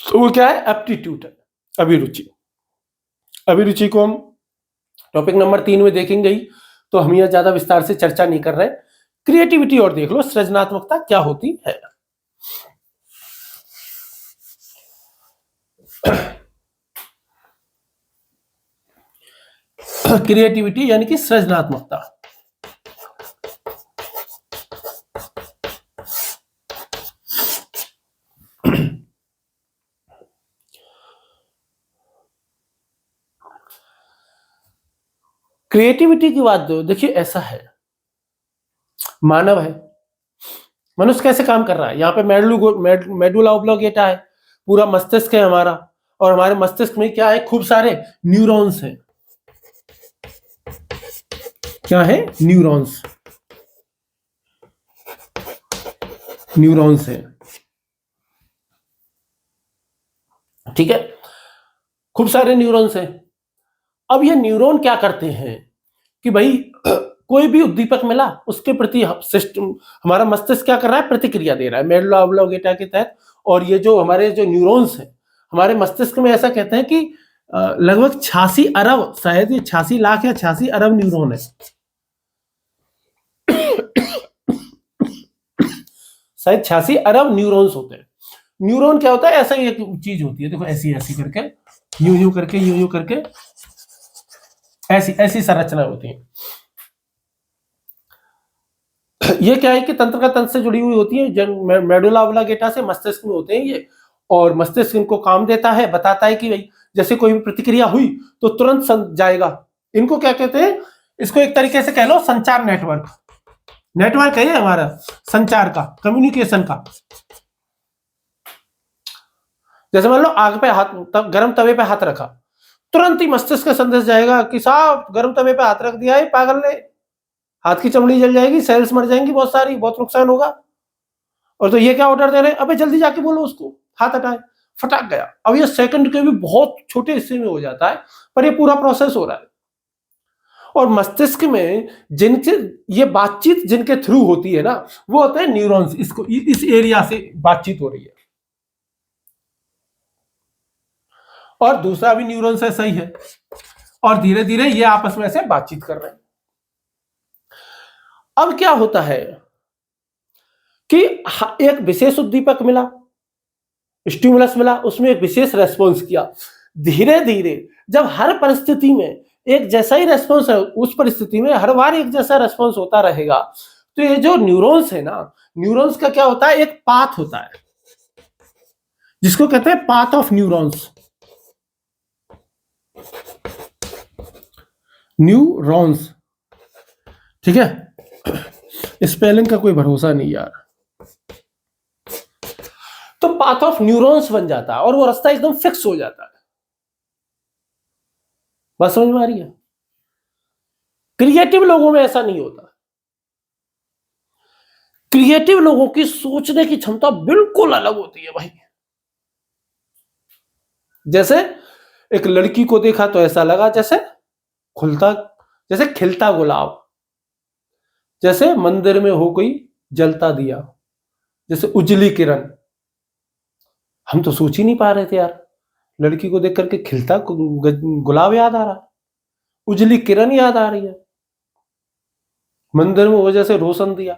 तो वो क्या है? एप्टीट्यूड है, अभिरुचि। अभिरुचि को हम टॉपिक नंबर 3 में देखेंगे ही, तो हम यह ज्यादा विस्तार से चर्चा नहीं कर रहे। क्रिएटिविटी और देख लो, सृजनात्मकता क्या होती है। क्रिएटिविटी यानी कि सृजनात्मकता। क्रिएटिविटी की बात देखिए, ऐसा है, मानव है, मनुष्य कैसे काम कर रहा है। यहाँ पे मेडुला ऑब्लोंगेटा है, पूरा मस्तिष्क है हमारा, और हमारे मस्तिष्क में क्या है? खूब सारे न्यूरॉन्स हैं। क्या है? न्यूरॉन्स, न्यूरॉन्स है, ठीक है, खूब सारे न्यूरॉन्स हैं। अब ये न्यूरॉन क्या करते हैं कि भाई कोई भी उद्दीपक मिला उसके प्रति सिस्टम, हमारा मस्तिष्क क्या कर रहा है? प्रतिक्रिया दे रहा है मेडुला ऑब्लोंगेटा के तहत। और ये जो हमारे जो न्यूरॉन्स हैं हमारे मस्तिष्क में, ऐसा कहते हैं कि लगभग 86 अरब, शायद ये 86 लाख या 86 अरब न्यूरॉन है, शायद 86 अरब न्यूरॉन्स होते हैं। न्यूरॉन क्या होता है? ऐसा ही एक चीज होती है, देखो ऐसी ऐसी करके, यूं यूं करके, यूं यूं करके, ऐसी ऐसी संरचना होती है। ये क्या है कि तंत्र का तंत्र से जुड़ी हुई होती है, मेडुला ऑब्लोंगेटा से मस्तिष्क में होते हैं ये, और मस्तिष्क इनको काम देता है, बताता है कि भाई जैसे कोई भी प्रतिक्रिया हुई तो तुरंत जाएगा। इनको क्या कहते हैं? इसको एक तरीके से कह लो संचार नेटवर्क, नेटवर्क है हमारा संचार का, कम्युनिकेशन का। जैसे मान लो आग पे हाथ, गर्म तवे पे हाथ रखा, तुरंत ही मस्तिष्क का संदेश जाएगा कि साहब गर्म तवे पे हाथ रख दिया है पागल ने, हाथ की चमड़ी जल जाएगी, सेल्स मर जाएंगी बहुत सारी, बहुत नुकसान होगा। और तो ये क्या ऑर्डर दे रहे हैं, अबे जल्दी जाके बोलो उसको हाथ हटाए, फटाक गया। अब ये सेकंड के भी बहुत छोटे हिस्से में हो जाता है, पर ये पूरा प्रोसेस हो रहा है। और मस्तिष्क में जिनके ये बातचीत जिनके थ्रू होती है ना, वो होते हैं न्यूरॉन्स। इसको इस एरिया से बातचीत हो रही है। और दूसरा भी न्यूरॉन्स ऐसा ही है, और धीरे धीरे ये आपस में से बातचीत कर रहे हैं। अब क्या होता है कि एक विशेष उद्दीपक मिला, स्टिमुलस मिला, उसमें एक विशेष रेस्पॉन्स किया। धीरे धीरे जब हर परिस्थिति में एक जैसा ही रेस्पॉन्स है, उस परिस्थिति में हर बार एक जैसा रेस्पॉन्स होता रहेगा, तो ये जो न्यूरॉन्स है ना, न्यूरॉन्स का क्या होता है, एक पाथ होता है जिसको कहते हैं पाथ ऑफ न्यूरॉन्स। न्यूरॉन्स, ठीक है, स्पेलिंग का कोई भरोसा नहीं यार। तो पाथ ऑफ न्यूरॉन्स बन जाता है और वो रास्ता एकदम फिक्स हो जाता है। बात समझ में आ रही है? क्रिएटिव लोगों में ऐसा नहीं होता। क्रिएटिव लोगों की सोचने की क्षमता बिल्कुल अलग होती है भाई। जैसे एक लड़की को देखा तो ऐसा लगा जैसे जैसे खिलता गुलाब, जैसे मंदिर में हो कोई जलता दिया, जैसे उजली किरण। हम तो सोच ही नहीं पा रहे थे यार, लड़की को देख करके खिलता गुलाब याद आ रहा, उजली किरण याद आ रही है, मंदिर में वो जैसे रोशन दिया।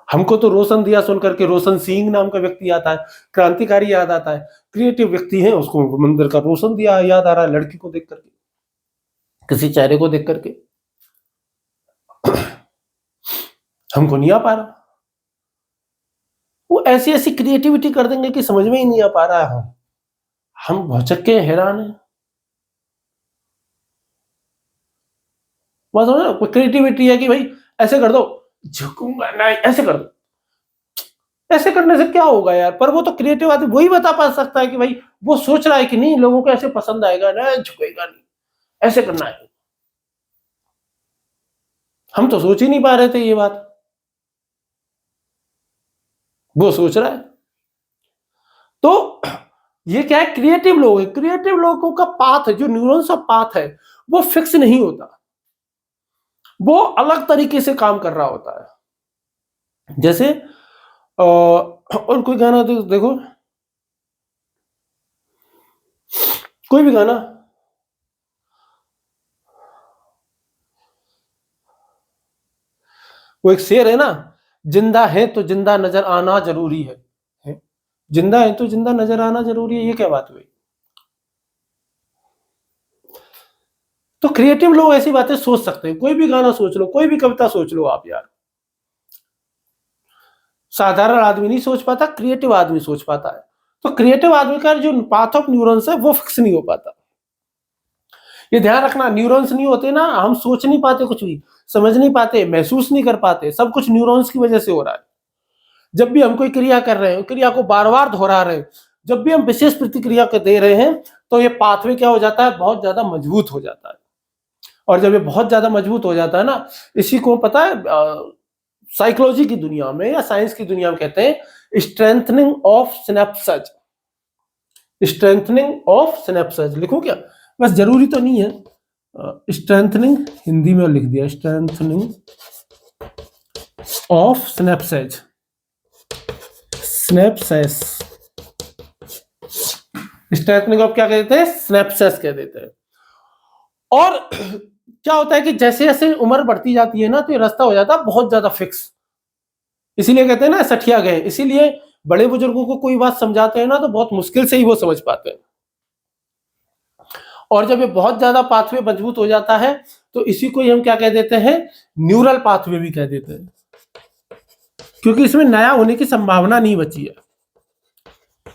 हमको तो रोशन दिया सुन करके रोशन सिंह नाम का व्यक्ति आता है, क्रांतिकारी याद आता है। क्रिएटिव व्यक्ति है, उसको मंदिर का रोशन दिया याद आ रहा है लड़की को देख करके, किसी चेहरे को देख करके। हमको नहीं आ पा रहा। वो ऐसी ऐसी क्रिएटिविटी कर देंगे कि समझ में ही नहीं आ पा रहा है। हम भौचक्के हैरान हैं। बस ना, क्रिएटिविटी है कि भाई ऐसे कर दो, झुकूंगा नहीं, ऐसे कर दो। ऐसे करने से क्या होगा यार? पर वो तो क्रिएटिव आदमी वही बता पा सकता है कि भाई वो सोच रहा है कि नहीं लोगों को ऐसे पसंद आएगा ना, झुकेगा नहीं, ऐसे करना है। हम तो सोच ही नहीं पा रहे थे ये बात, वो सोच रहा है। तो ये क्या है, क्रिएटिव लोग है। क्रिएटिव लोगों का पाथ, जो न्यूरॉन्स का पाथ है, वो फिक्स नहीं होता, वो अलग तरीके से काम कर रहा होता है। जैसे और कोई गाना देखो, कोई भी गाना, वो एक शेर है ना, जिंदा है तो जिंदा नजर आना जरूरी है, जिंदा है तो जिंदा नजर आना जरूरी है। ये क्या बात हुई? तो क्रिएटिव लोग ऐसी बातें सोच सकते हैं। कोई भी गाना सोच लो, कोई भी कविता सोच लो आप यार। साधारण आदमी नहीं सोच पाता, क्रिएटिव आदमी सोच पाता है। तो क्रिएटिव आदमी का जो पाथ ऑफ न्यूरॉन्स है वो फिक्स नहीं हो पाता। ये ध्यान रखना, न्यूरॉन्स नहीं होते ना, हम सोच नहीं पाते, कुछ भी समझ नहीं पाते, महसूस नहीं कर पाते। सब कुछ न्यूरॉन्स की वजह से हो रहा है। जब भी हम कोई क्रिया कर रहे हैं, क्रिया को बार बार दोहरा रहे हैं, जब भी हम विशेष प्रतिक्रिया को दे रहे हैं, तो ये पाथवे क्या हो जाता है, बहुत ज्यादा मजबूत हो जाता है। और जब ये बहुत ज्यादा मजबूत हो जाता है ना, इसी को पता है साइकोलॉजी की दुनिया में या साइंस की दुनिया में कहते हैं स्ट्रेंथनिंग ऑफ सिनेप्सेज। स्ट्रेंथनिंग ऑफ सिनेप्सेज लिखो क्या, बस जरूरी तो नहीं है, स्ट्रेंथनिंग हिंदी में लिख दिया, स्ट्रेंथनिंग ऑफ सिनेप्सेज, स्नेप्सेस। स्ट्रेंथनिंग ऑफ क्या कहते हैं, स्नेप्सेस कह देते हैं। और क्या होता है कि जैसे जैसे उम्र बढ़ती जाती है ना, तो ये रास्ता हो जाता है बहुत ज्यादा फिक्स। इसीलिए कहते हैं ना सठिया गए। इसीलिए बड़े बुजुर्गों को कोई बात समझाते हैं ना, तो बहुत मुश्किल से ही वो समझ पाते हैं। और जब ये बहुत ज्यादा पाथवे मजबूत हो जाता है, तो इसी को ही हम क्या कह देते हैं, न्यूरल पाथवे भी कह देते हैं, क्योंकि इसमें नया होने की संभावना नहीं बची है।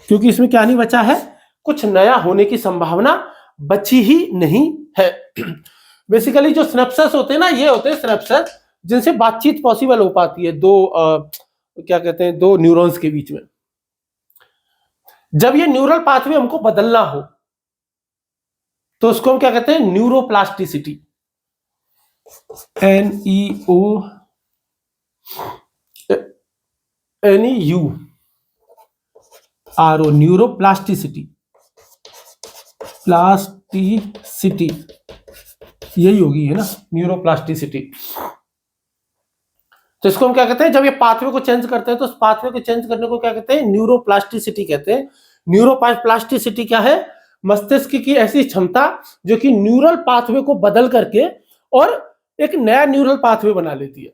क्योंकि इसमें क्या नहीं बचा है, कुछ नया होने की संभावना बची ही नहीं है। बेसिकली जो सिनेप्सेस होते हैं ना, ये होते हैं सिनेप्सेस जिनसे बातचीत पॉसिबल हो पाती है क्या कहते हैं, दो न्यूरॉन्स के बीच में। जब ये न्यूरल पाथवे हमको बदलना हो तो उसको हम क्या कहते हैं, न्यूरोप्लास्टिसिटी, NEURO, न्यूरोप्लास्टिसिटी, प्लास्टिसिटी यही होगी, है ना, न्यूरोप्लास्टिसिटी। तो इसको हम क्या कहते हैं, जब ये पाथवे को चेंज करते हैं तो उस पाथवे को चेंज करने को क्या कहते हैं, न्यूरोप्लास्टिसिटी कहते हैं। न्यूरोप्लास्टिसिटी क्या है, मस्तिष्क की ऐसी क्षमता जो कि न्यूरल पाथवे को बदल करके और एक नया न्यूरल पाथवे बना लेती है।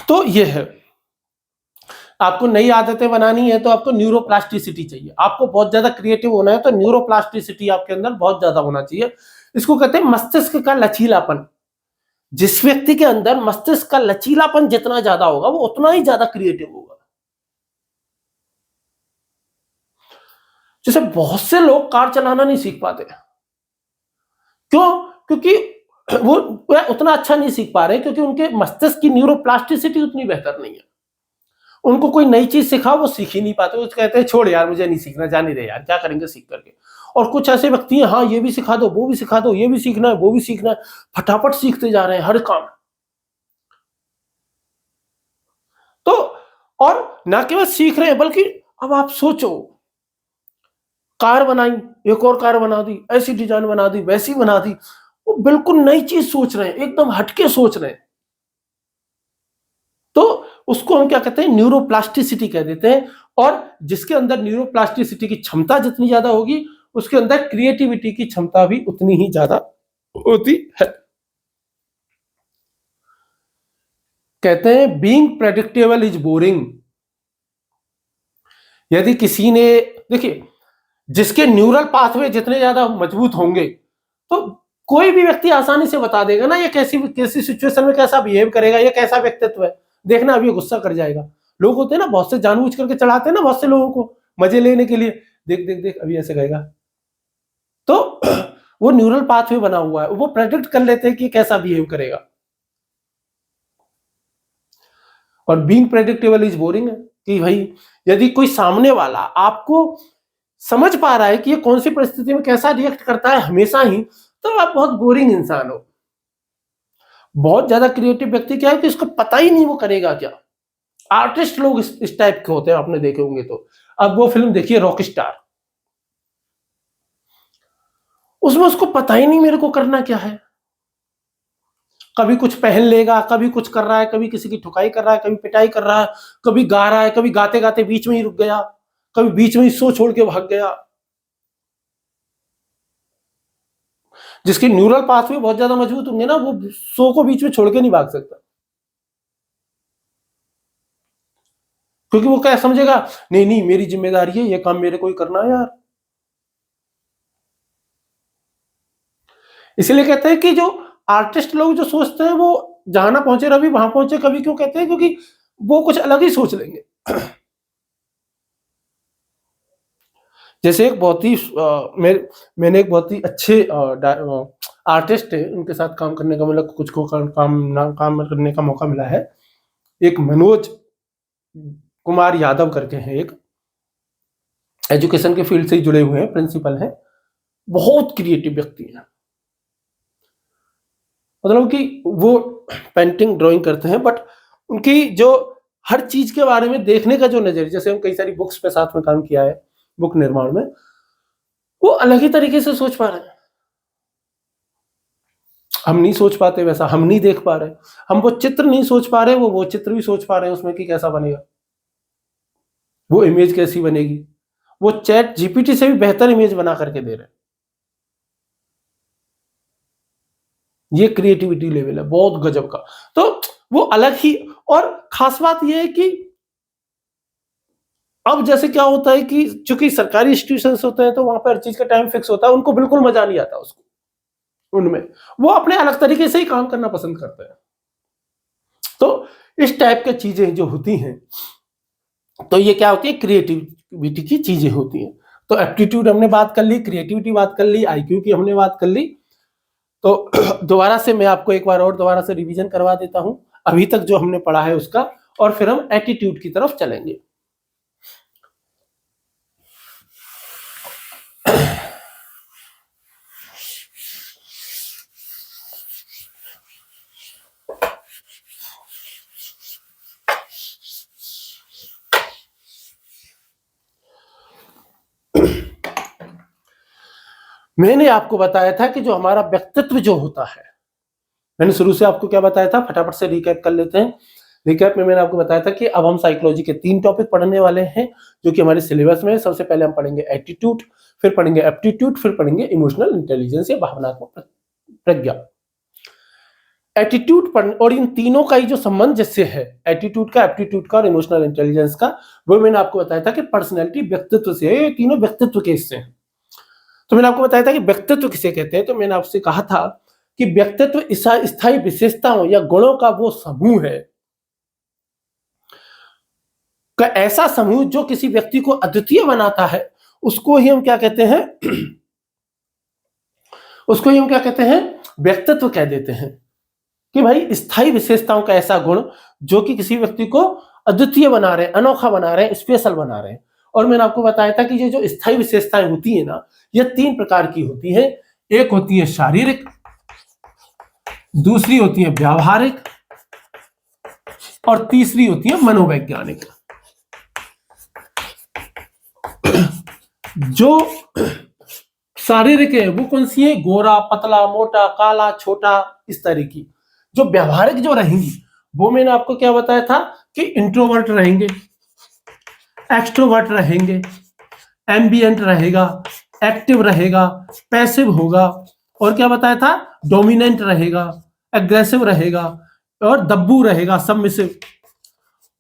तो ये है, आपको नई आदतें बनानी है तो आपको न्यूरोप्लास्टिसिटी चाहिए। आपको बहुत ज्यादा क्रिएटिव होना है तो न्यूरोप्लास्टिसिटी आपके अंदर बहुत ज्यादा होना चाहिए। इसको कहते हैं मस्तिष्क का लचीलापन। जिस व्यक्ति के अंदर मस्तिष्क का लचीलापन जितना ज्यादा होगा वो उतना ही ज्यादा क्रिएटिव होगा। जैसे बहुत से लोग कार चलाना नहीं सीख पाते, क्यों? क्योंकि वो उतना अच्छा नहीं सीख पा रहे, क्योंकि उनके मस्तिष्क की न्यूरोप्लास्टिसिटी उतनी बेहतर नहीं है। उनको कोई नई चीज सिखाओ वो सीख ही नहीं पाते, वो कहते हैं छोड़ यार मुझे नहीं सीखना, जाने दे यार, क्या करेंगे सीख करके। और कुछ ऐसे व्यक्ति हैं, हाँ ये भी सिखा दो, वो भी सिखा दो, ये भी सीखना है, वो भी सीखना है, फटाफट सीखते जा रहे हैं हर काम। तो और ना केवल सीख रहे हैं, बल्कि अब आप सोचो, कार बनाई, एक और कार बना दी, ऐसी डिजाइन बना दी, वैसी बना दी, वो बिल्कुल नई चीज सोच रहे हैं, एकदम हटके सोच रहे हैं। तो उसको हम क्या कहते हैं, न्यूरोप्लास्टिसिटी कह देते हैं। और जिसके अंदर न्यूरोप्लास्टिसिटी की क्षमता जितनी ज्यादा होगी उसके अंदर क्रिएटिविटी की क्षमता भी उतनी ही ज्यादा होती है। कहते हैं बीइंग प्रेडिक्टेबल इज बोरिंग। यदि किसी ने, देखिए, जिसके न्यूरल पाथवे जितने ज्यादा मजबूत होंगे तो कोई भी व्यक्ति आसानी से बता देगा ना ये कैसी सिचुएशन में कैसा बिहेव करेगा, ये कैसा व्यक्तित्व है। देखना अभी गुस्सा कर जाएगा। लोग होते हैं ना, बहुत से जानबूझ करके चढ़ाते हैं ना बहुत से लोगों को मजे लेने के लिए, देख देख देख अभी ऐसे कहेगा। तो वो न्यूरल पाथवे बना हुआ है, वो प्रेडिक्ट कर लेते हैं कि कैसा बिहेव करेगा। और बीइंग प्रेडिक्टेबल इज बोरिंग है कि भाई यदि कोई सामने वाला आपको समझ पा रहा है कि ये कौन सी परिस्थिति में कैसा रिएक्ट करता है हमेशा ही, तो आप बहुत बोरिंग इंसान हो। बहुत ज्यादा क्रिएटिव व्यक्ति क्या है कि इसको पता ही नहीं वो करेगा क्या। आर्टिस्ट लोग इस टाइप के होते हैं, आपने देखे होंगे। तो अब वो फिल्म देखिए रॉक स्टार, उसमें उसको पता ही नहीं मेरे को करना क्या है। कभी कुछ पहन लेगा, कभी कुछ कर रहा है, कभी किसी की ठुकाई कर रहा है, कभी पिटाई कर रहा है, कभी गा रहा है, कभी गाते गाते बीच में ही रुक गया, कभी बीच में ही शो छोड़ के भाग गया। जिसके न्यूरल पाथवे बहुत ज्यादा मजबूत होंगे ना, वो शो को बीच में छोड़ के नहीं भाग सकता, क्योंकि वो क्या समझेगा, नहीं नहीं मेरी जिम्मेदारी है, ये काम मेरे को ही करना है यार। इसलिए कहते हैं कि जो आर्टिस्ट लोग जो सोचते हैं वो जहां ना पहुंचे रवि वहां पहुंचे कवि। क्यों कहते हैं? क्योंकि वो कुछ अलग ही सोच लेंगे। जैसे एक बहुत ही मैंने एक बहुत ही अच्छे आर्टिस्ट है, उनके साथ काम करने का, मतलब कुछ को काम करने का मौका मिला है। एक मनोज कुमार यादव करके हैं, एक एजुकेशन के फील्ड से ही जुड़े हुए हैं, प्रिंसिपल हैं, बहुत क्रिएटिव व्यक्ति हैं। मतलब कि वो पेंटिंग ड्राइंग करते हैं, बट उनकी जो हर चीज के बारे में देखने का जो नजरिया, जैसे हम कई सारी बुक्स पे साथ में काम किया है, बुक निर्माण में, वो अलग ही तरीके से सोच पा रहे हैं। हम नहीं सोच पाते वैसा, हम नहीं देख पा रहे, हम वो चित्र नहीं सोच पा रहे, वो चित्र भी सोच पा रहे हैं उसमें कि कैसा बनेगा, वो इमेज कैसी बनेगी। वो चैट जीपीटी से भी बेहतर इमेज बना करके दे रहे हैं। ये क्रिएटिविटी लेवल है बहुत गजब का। तो वो अलग ही। और खास बात ये है कि अब जैसे क्या होता है कि चूंकि सरकारी इंस्टीट्यूशंस होते हैं तो वहां पर हर चीज का टाइम फिक्स होता है, उनको बिल्कुल मजा नहीं आता उसको, उनमें वो अपने अलग तरीके से ही काम करना पसंद करते हैं। तो इस टाइप की चीजें जो होती हैं, तो ये क्या होती है, क्रिएटिविटी की चीजें होती हैं। तो एप्टीट्यूड हमने बात कर ली, क्रिएटिविटी बात कर ली, आईक्यू की हमने बात कर ली। तो दोबारा से मैं आपको एक बार और दोबारा से रिवीजन करवा देता हूं अभी तक जो हमने पढ़ा है उसका, और फिर हम एटीट्यूड की तरफ चलेंगे। मैंने आपको बताया था कि जो हमारा व्यक्तित्व जो होता है, मैंने शुरू से आपको क्या बताया था, फटाफट से रिकैप कर लेते हैं। रिकैप में मैंने आपको बताया था कि अब हम साइकोलॉजी के 3 टॉपिक पढ़ने वाले हैं जो कि हमारे सिलेबस में है। सबसे पहले हम पढ़ेंगे एटीट्यूड, फिर पढ़ेंगे एप्टीट्यूड, फिर पढ़ेंगे इमोशनल इंटेलिजेंस या भावनात्मक प्रज्ञा। एटीट्यूड पढ़, और इन तीनों का ही जो संबंध जिससे है, एटीट्यूड का, एप्टीट्यूड का और इमोशनल इंटेलिजेंस का, वो मैंने आपको बताया था कि पर्सनैलिटी व्यक्तित्व से है। ये तीनों व्यक्तित्व के हिस्से हैं। तो मैंने आपको बताया था कि व्यक्तित्व किसे कहते हैं, तो मैंने आपसे कहा था कि व्यक्तित्व स्थायी विशेषताओं या गुणों का वो समूह है, का ऐसा समूह जो किसी व्यक्ति को अद्वितीय बनाता है, उसको ही हम क्या कहते हैं, उसको ही हम क्या कहते हैं, व्यक्तित्व कह देते हैं। कि भाई स्थायी विशेषताओं का ऐसा गुण जो कि किसी व्यक्ति को अद्वितीय बना रहे हैं, अनोखा बना रहे हैं, स्पेशल बना रहे हैं। और मैंने आपको बताया था कि ये जो स्थायी विशेषताएं होती है ना, ये 3 प्रकार की होती हैं। एक होती है शारीरिक, दूसरी होती है व्यावहारिक, और तीसरी होती है मनोवैज्ञानिक। जो शारीरिक है वो कौन सी है, गोरा, पतला, मोटा, काला, छोटा, इस तरह की। जो व्यावहारिक जो रहेंगी वो मैंने आपको क्या बताया था कि इंट्रोवर्ट रहेंगे, एक्सट्रोवर्ट रहेंगे, एम्बिएंट रहेगा, एक्टिव रहेगा, पैसिव होगा, और क्या बताया था, डोमिनेंट रहेगा, एग्रेसिव रहेगा, और दब्बू रहेगा, सबमिसिव,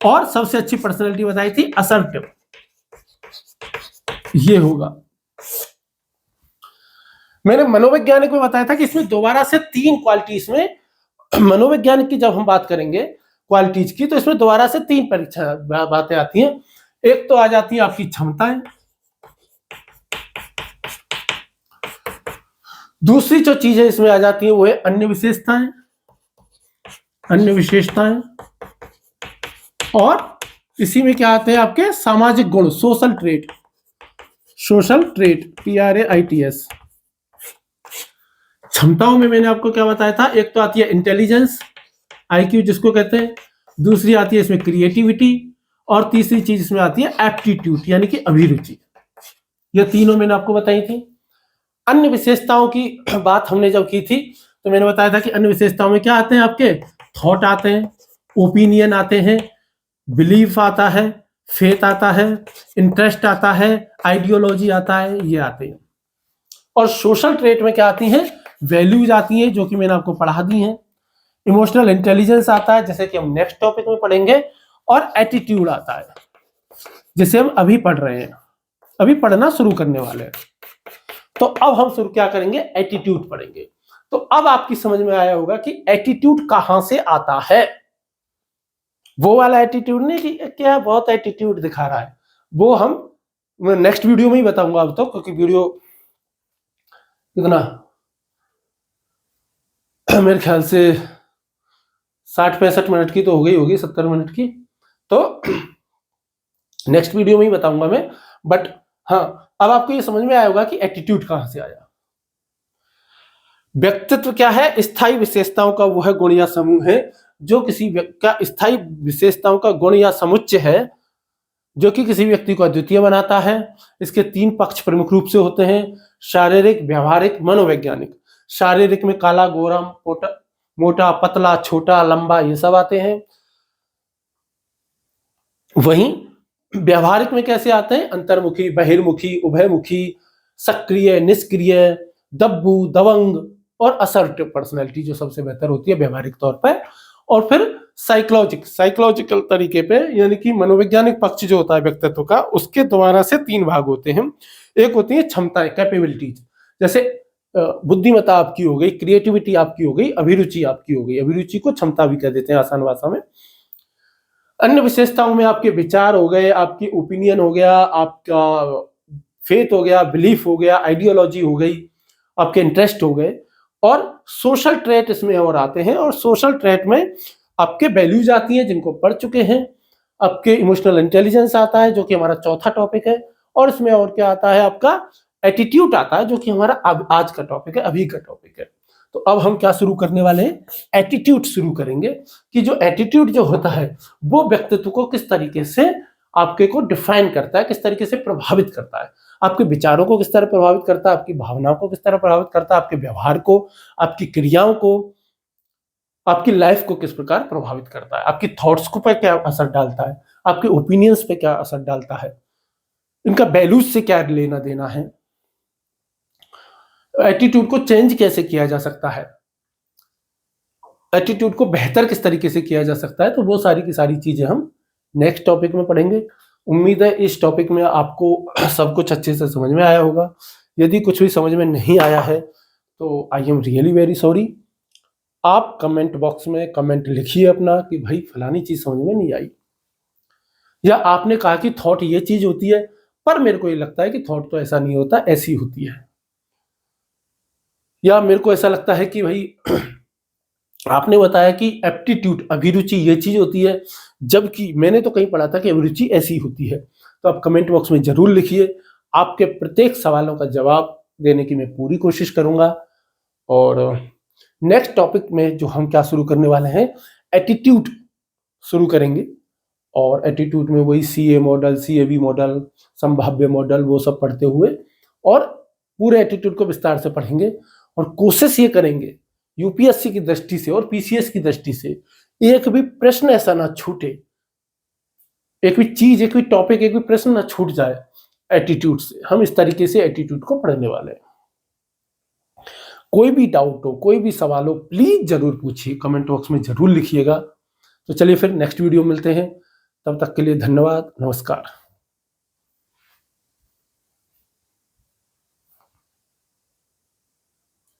और सबसे अच्छी पर्सनैलिटी बताई थी असर्टिव। ये होगा। मैंने मनोवैज्ञानिक में बताया था कि इसमें दोबारा से 3 क्वालिटी, इसमें मनोवैज्ञानिक की जब हम बात करेंगे क्वालिटीज की, तो इसमें दोबारा से 3 परीक्षा बातें आती हैं। एक तो आ जाती है आपकी क्षमताएं, दूसरी जो चीजें इसमें आ जाती है वो है अन्य विशेषताएं, अन्य विशेषताएं, और इसी में क्या आते हैं आपके सामाजिक गुण, social trait, social trait, TRAITS। क्षमताओं में मैंने आपको क्या बताया था, एक तो आती है इंटेलिजेंस, IQ जिसको कहते हैं, दूसरी आती है इसमें क्रिएटिविटी, और तीसरी चीज इसमें आती है एप्टीट्यूड यानी कि अभिरुचि। ये तीनों मैंने आपको बताई थी। अन्य विशेषताओं की बात हमने जब की थी तो मैंने बताया था कि अन्य विशेषताओं में क्या आते हैं आपके, थॉट आते हैं, ओपिनियन आते हैं, बिलीफ आता है, फेथ आता है, इंटरेस्ट आता है, आइडियोलॉजी आता है, ये आते हैं। और सोशल ट्रेट में क्या आती हैं, वैल्यूज आती हैं जो कि मैंने आपको पढ़ा दी हैं, इमोशनल इंटेलिजेंस आता है जैसे कि हम नेक्स्ट टॉपिक में पढ़ेंगे, और एटीट्यूड आता है जिसे हम अभी पढ़ रहे हैं, अभी पढ़ना शुरू करने वाले हैं। तो अब हम शुरू क्या करेंगे, एटीट्यूड पढ़ेंगे। तो अब आपकी समझ में आया होगा कि एटीट्यूड कहां से आता है। वो वाला एटीट्यूड नहीं कि क्या बहुत एटीट्यूड दिखा रहा है, वो हम नेक्स्ट वीडियो में ही बताऊंगा अब तो, क्योंकि वीडियो कितना मेरे ख्याल से 60-65 मिनट की तो हो गई होगी, 70 मिनट की, तो नेक्स्ट वीडियो में ही बताऊंगा मैं। बट हाँ, अब आपको ये समझ में आया होगा कि एटीट्यूड कहां से आया। व्यक्तित्व क्या है, स्थायी विशेषताओं का वो है गुण या समूह है जो किसी व्यक्ति का, स्थायी विशेषताओं का गुण या समुच्चय है जो कि किसी व्यक्ति को अद्वितीय बनाता है। इसके 3 पक्ष प्रमुख रूप से होते हैं, शारीरिक, व्यवहारिक, मनोवैज्ञानिक। शारीरिक में काला, गोरा, मोटा, पतला, छोटा, लंबा, ये सब आते हैं। वहीं व्यवहारिक में कैसे आते हैं, अंतर्मुखी, बहिर्मुखी, उभयमुखी, सक्रिय, निष्क्रिय, दब्बू, दबंग, और असर्टिव पर्सनैलिटी जो सबसे बेहतर होती है व्यवहारिक तौर पर। और फिर साइकोलॉजिकल तरीके पे, यानी कि मनोवैज्ञानिक पक्ष जो होता है व्यक्तित्व का, उसके दोबारा से 3 भाग होते हैं। एक होती है क्षमताएं, कैपेबिलिटीज, जैसे बुद्धिमत्ता आपकी हो गई, क्रिएटिविटी आपकी हो गई, अभिरुचि आपकी हो गई। अभिरुचि को क्षमता भी कह देते हैं आसान भाषा में। अन्य विशेषताओं में आपके विचार हो गए, आपकी ओपिनियन हो गया, आपका फेथ हो गया, बिलीफ हो गया, आइडियोलॉजी हो गई, आपके इंटरेस्ट हो गए। और सोशल ट्रेट इसमें और आते हैं, और सोशल ट्रेट में आपके वैल्यूज आती हैं जिनको पढ़ चुके हैं, आपके इमोशनल इंटेलिजेंस आता है जो कि हमारा चौथा टॉपिक है, और इसमें और क्या आता है, आपका एटीट्यूड आता है जो कि हमारा आज का टॉपिक है, अभी का टॉपिक है। तो अब हम क्या शुरू करने वाले हैं, एटीट्यूड शुरू करेंगे कि जो एटीट्यूड जो होता है वो व्यक्तित्व को किस तरीके से आपके को डिफाइन करता है, किस तरीके से प्रभावित करता है, आपके विचारों को किस तरह प्रभावित करता है, आपकी भावनाओं को किस तरह प्रभावित करता है, आपके व्यवहार को, आपकी क्रियाओं को, आपकी लाइफ को किस प्रकार प्रभावित करता है, आपकी थॉट्स को पर क्या असर डालता है, आपके ओपिनियंस पे क्या असर डालता है, इनका वैल्यूज से क्या लेना देना है, एटीट्यूड को चेंज कैसे किया जा सकता है, एटीट्यूड को बेहतर किस तरीके से किया जा सकता है। तो वो सारी की सारी चीजें हम नेक्स्ट टॉपिक में पढ़ेंगे। उम्मीद है इस टॉपिक में आपको सब कुछ अच्छे से समझ में आया होगा। यदि कुछ भी समझ में नहीं आया है तो I am really very sorry. आप कमेंट बॉक्स में कमेंट लिखिए अपना कि भाई फलानी चीज समझ में नहीं आई, या आपने कहा कि थॉट ये चीज होती है पर मेरे को ये लगता है कि थॉट तो ऐसा नहीं होता, ऐसी होती है, या मेरे को ऐसा लगता है कि भाई आपने बताया कि एप्टीट्यूड अभिरुचि ये चीज होती है, जबकि मैंने तो कहीं पढ़ा था कि अभिरुचि ऐसी होती है। तो आप कमेंट बॉक्स में जरूर लिखिए, आपके प्रत्येक सवालों का जवाब देने की मैं पूरी कोशिश करूंगा। और नेक्स्ट टॉपिक में जो हम क्या शुरू करने वाले हैं, एटीट्यूड शुरू करेंगे, और एटीट्यूड में वही सीए मॉडल, सीएबी मॉडल, संभाव्य मॉडल, वो सब पढ़ते हुए और पूरे एटीट्यूड को विस्तार से पढ़ेंगे। और कोशिश ये करेंगे यूपीएससी की दृष्टि से और पीसीएस की दृष्टि से एक भी प्रश्न ऐसा ना छूटे, एक भी चीज, एक भी टॉपिक, एक भी प्रश्न ना छूट जाए एटीट्यूड से। हम इस तरीके से एटीट्यूड को पढ़ने वाले हैं। कोई भी डाउट हो, कोई भी सवाल हो, प्लीज जरूर पूछिए, कमेंट बॉक्स में जरूर लिखिएगा। तो चलिए फिर नेक्स्ट वीडियो मिलते हैं, तब तक के लिए धन्यवाद, नमस्कार।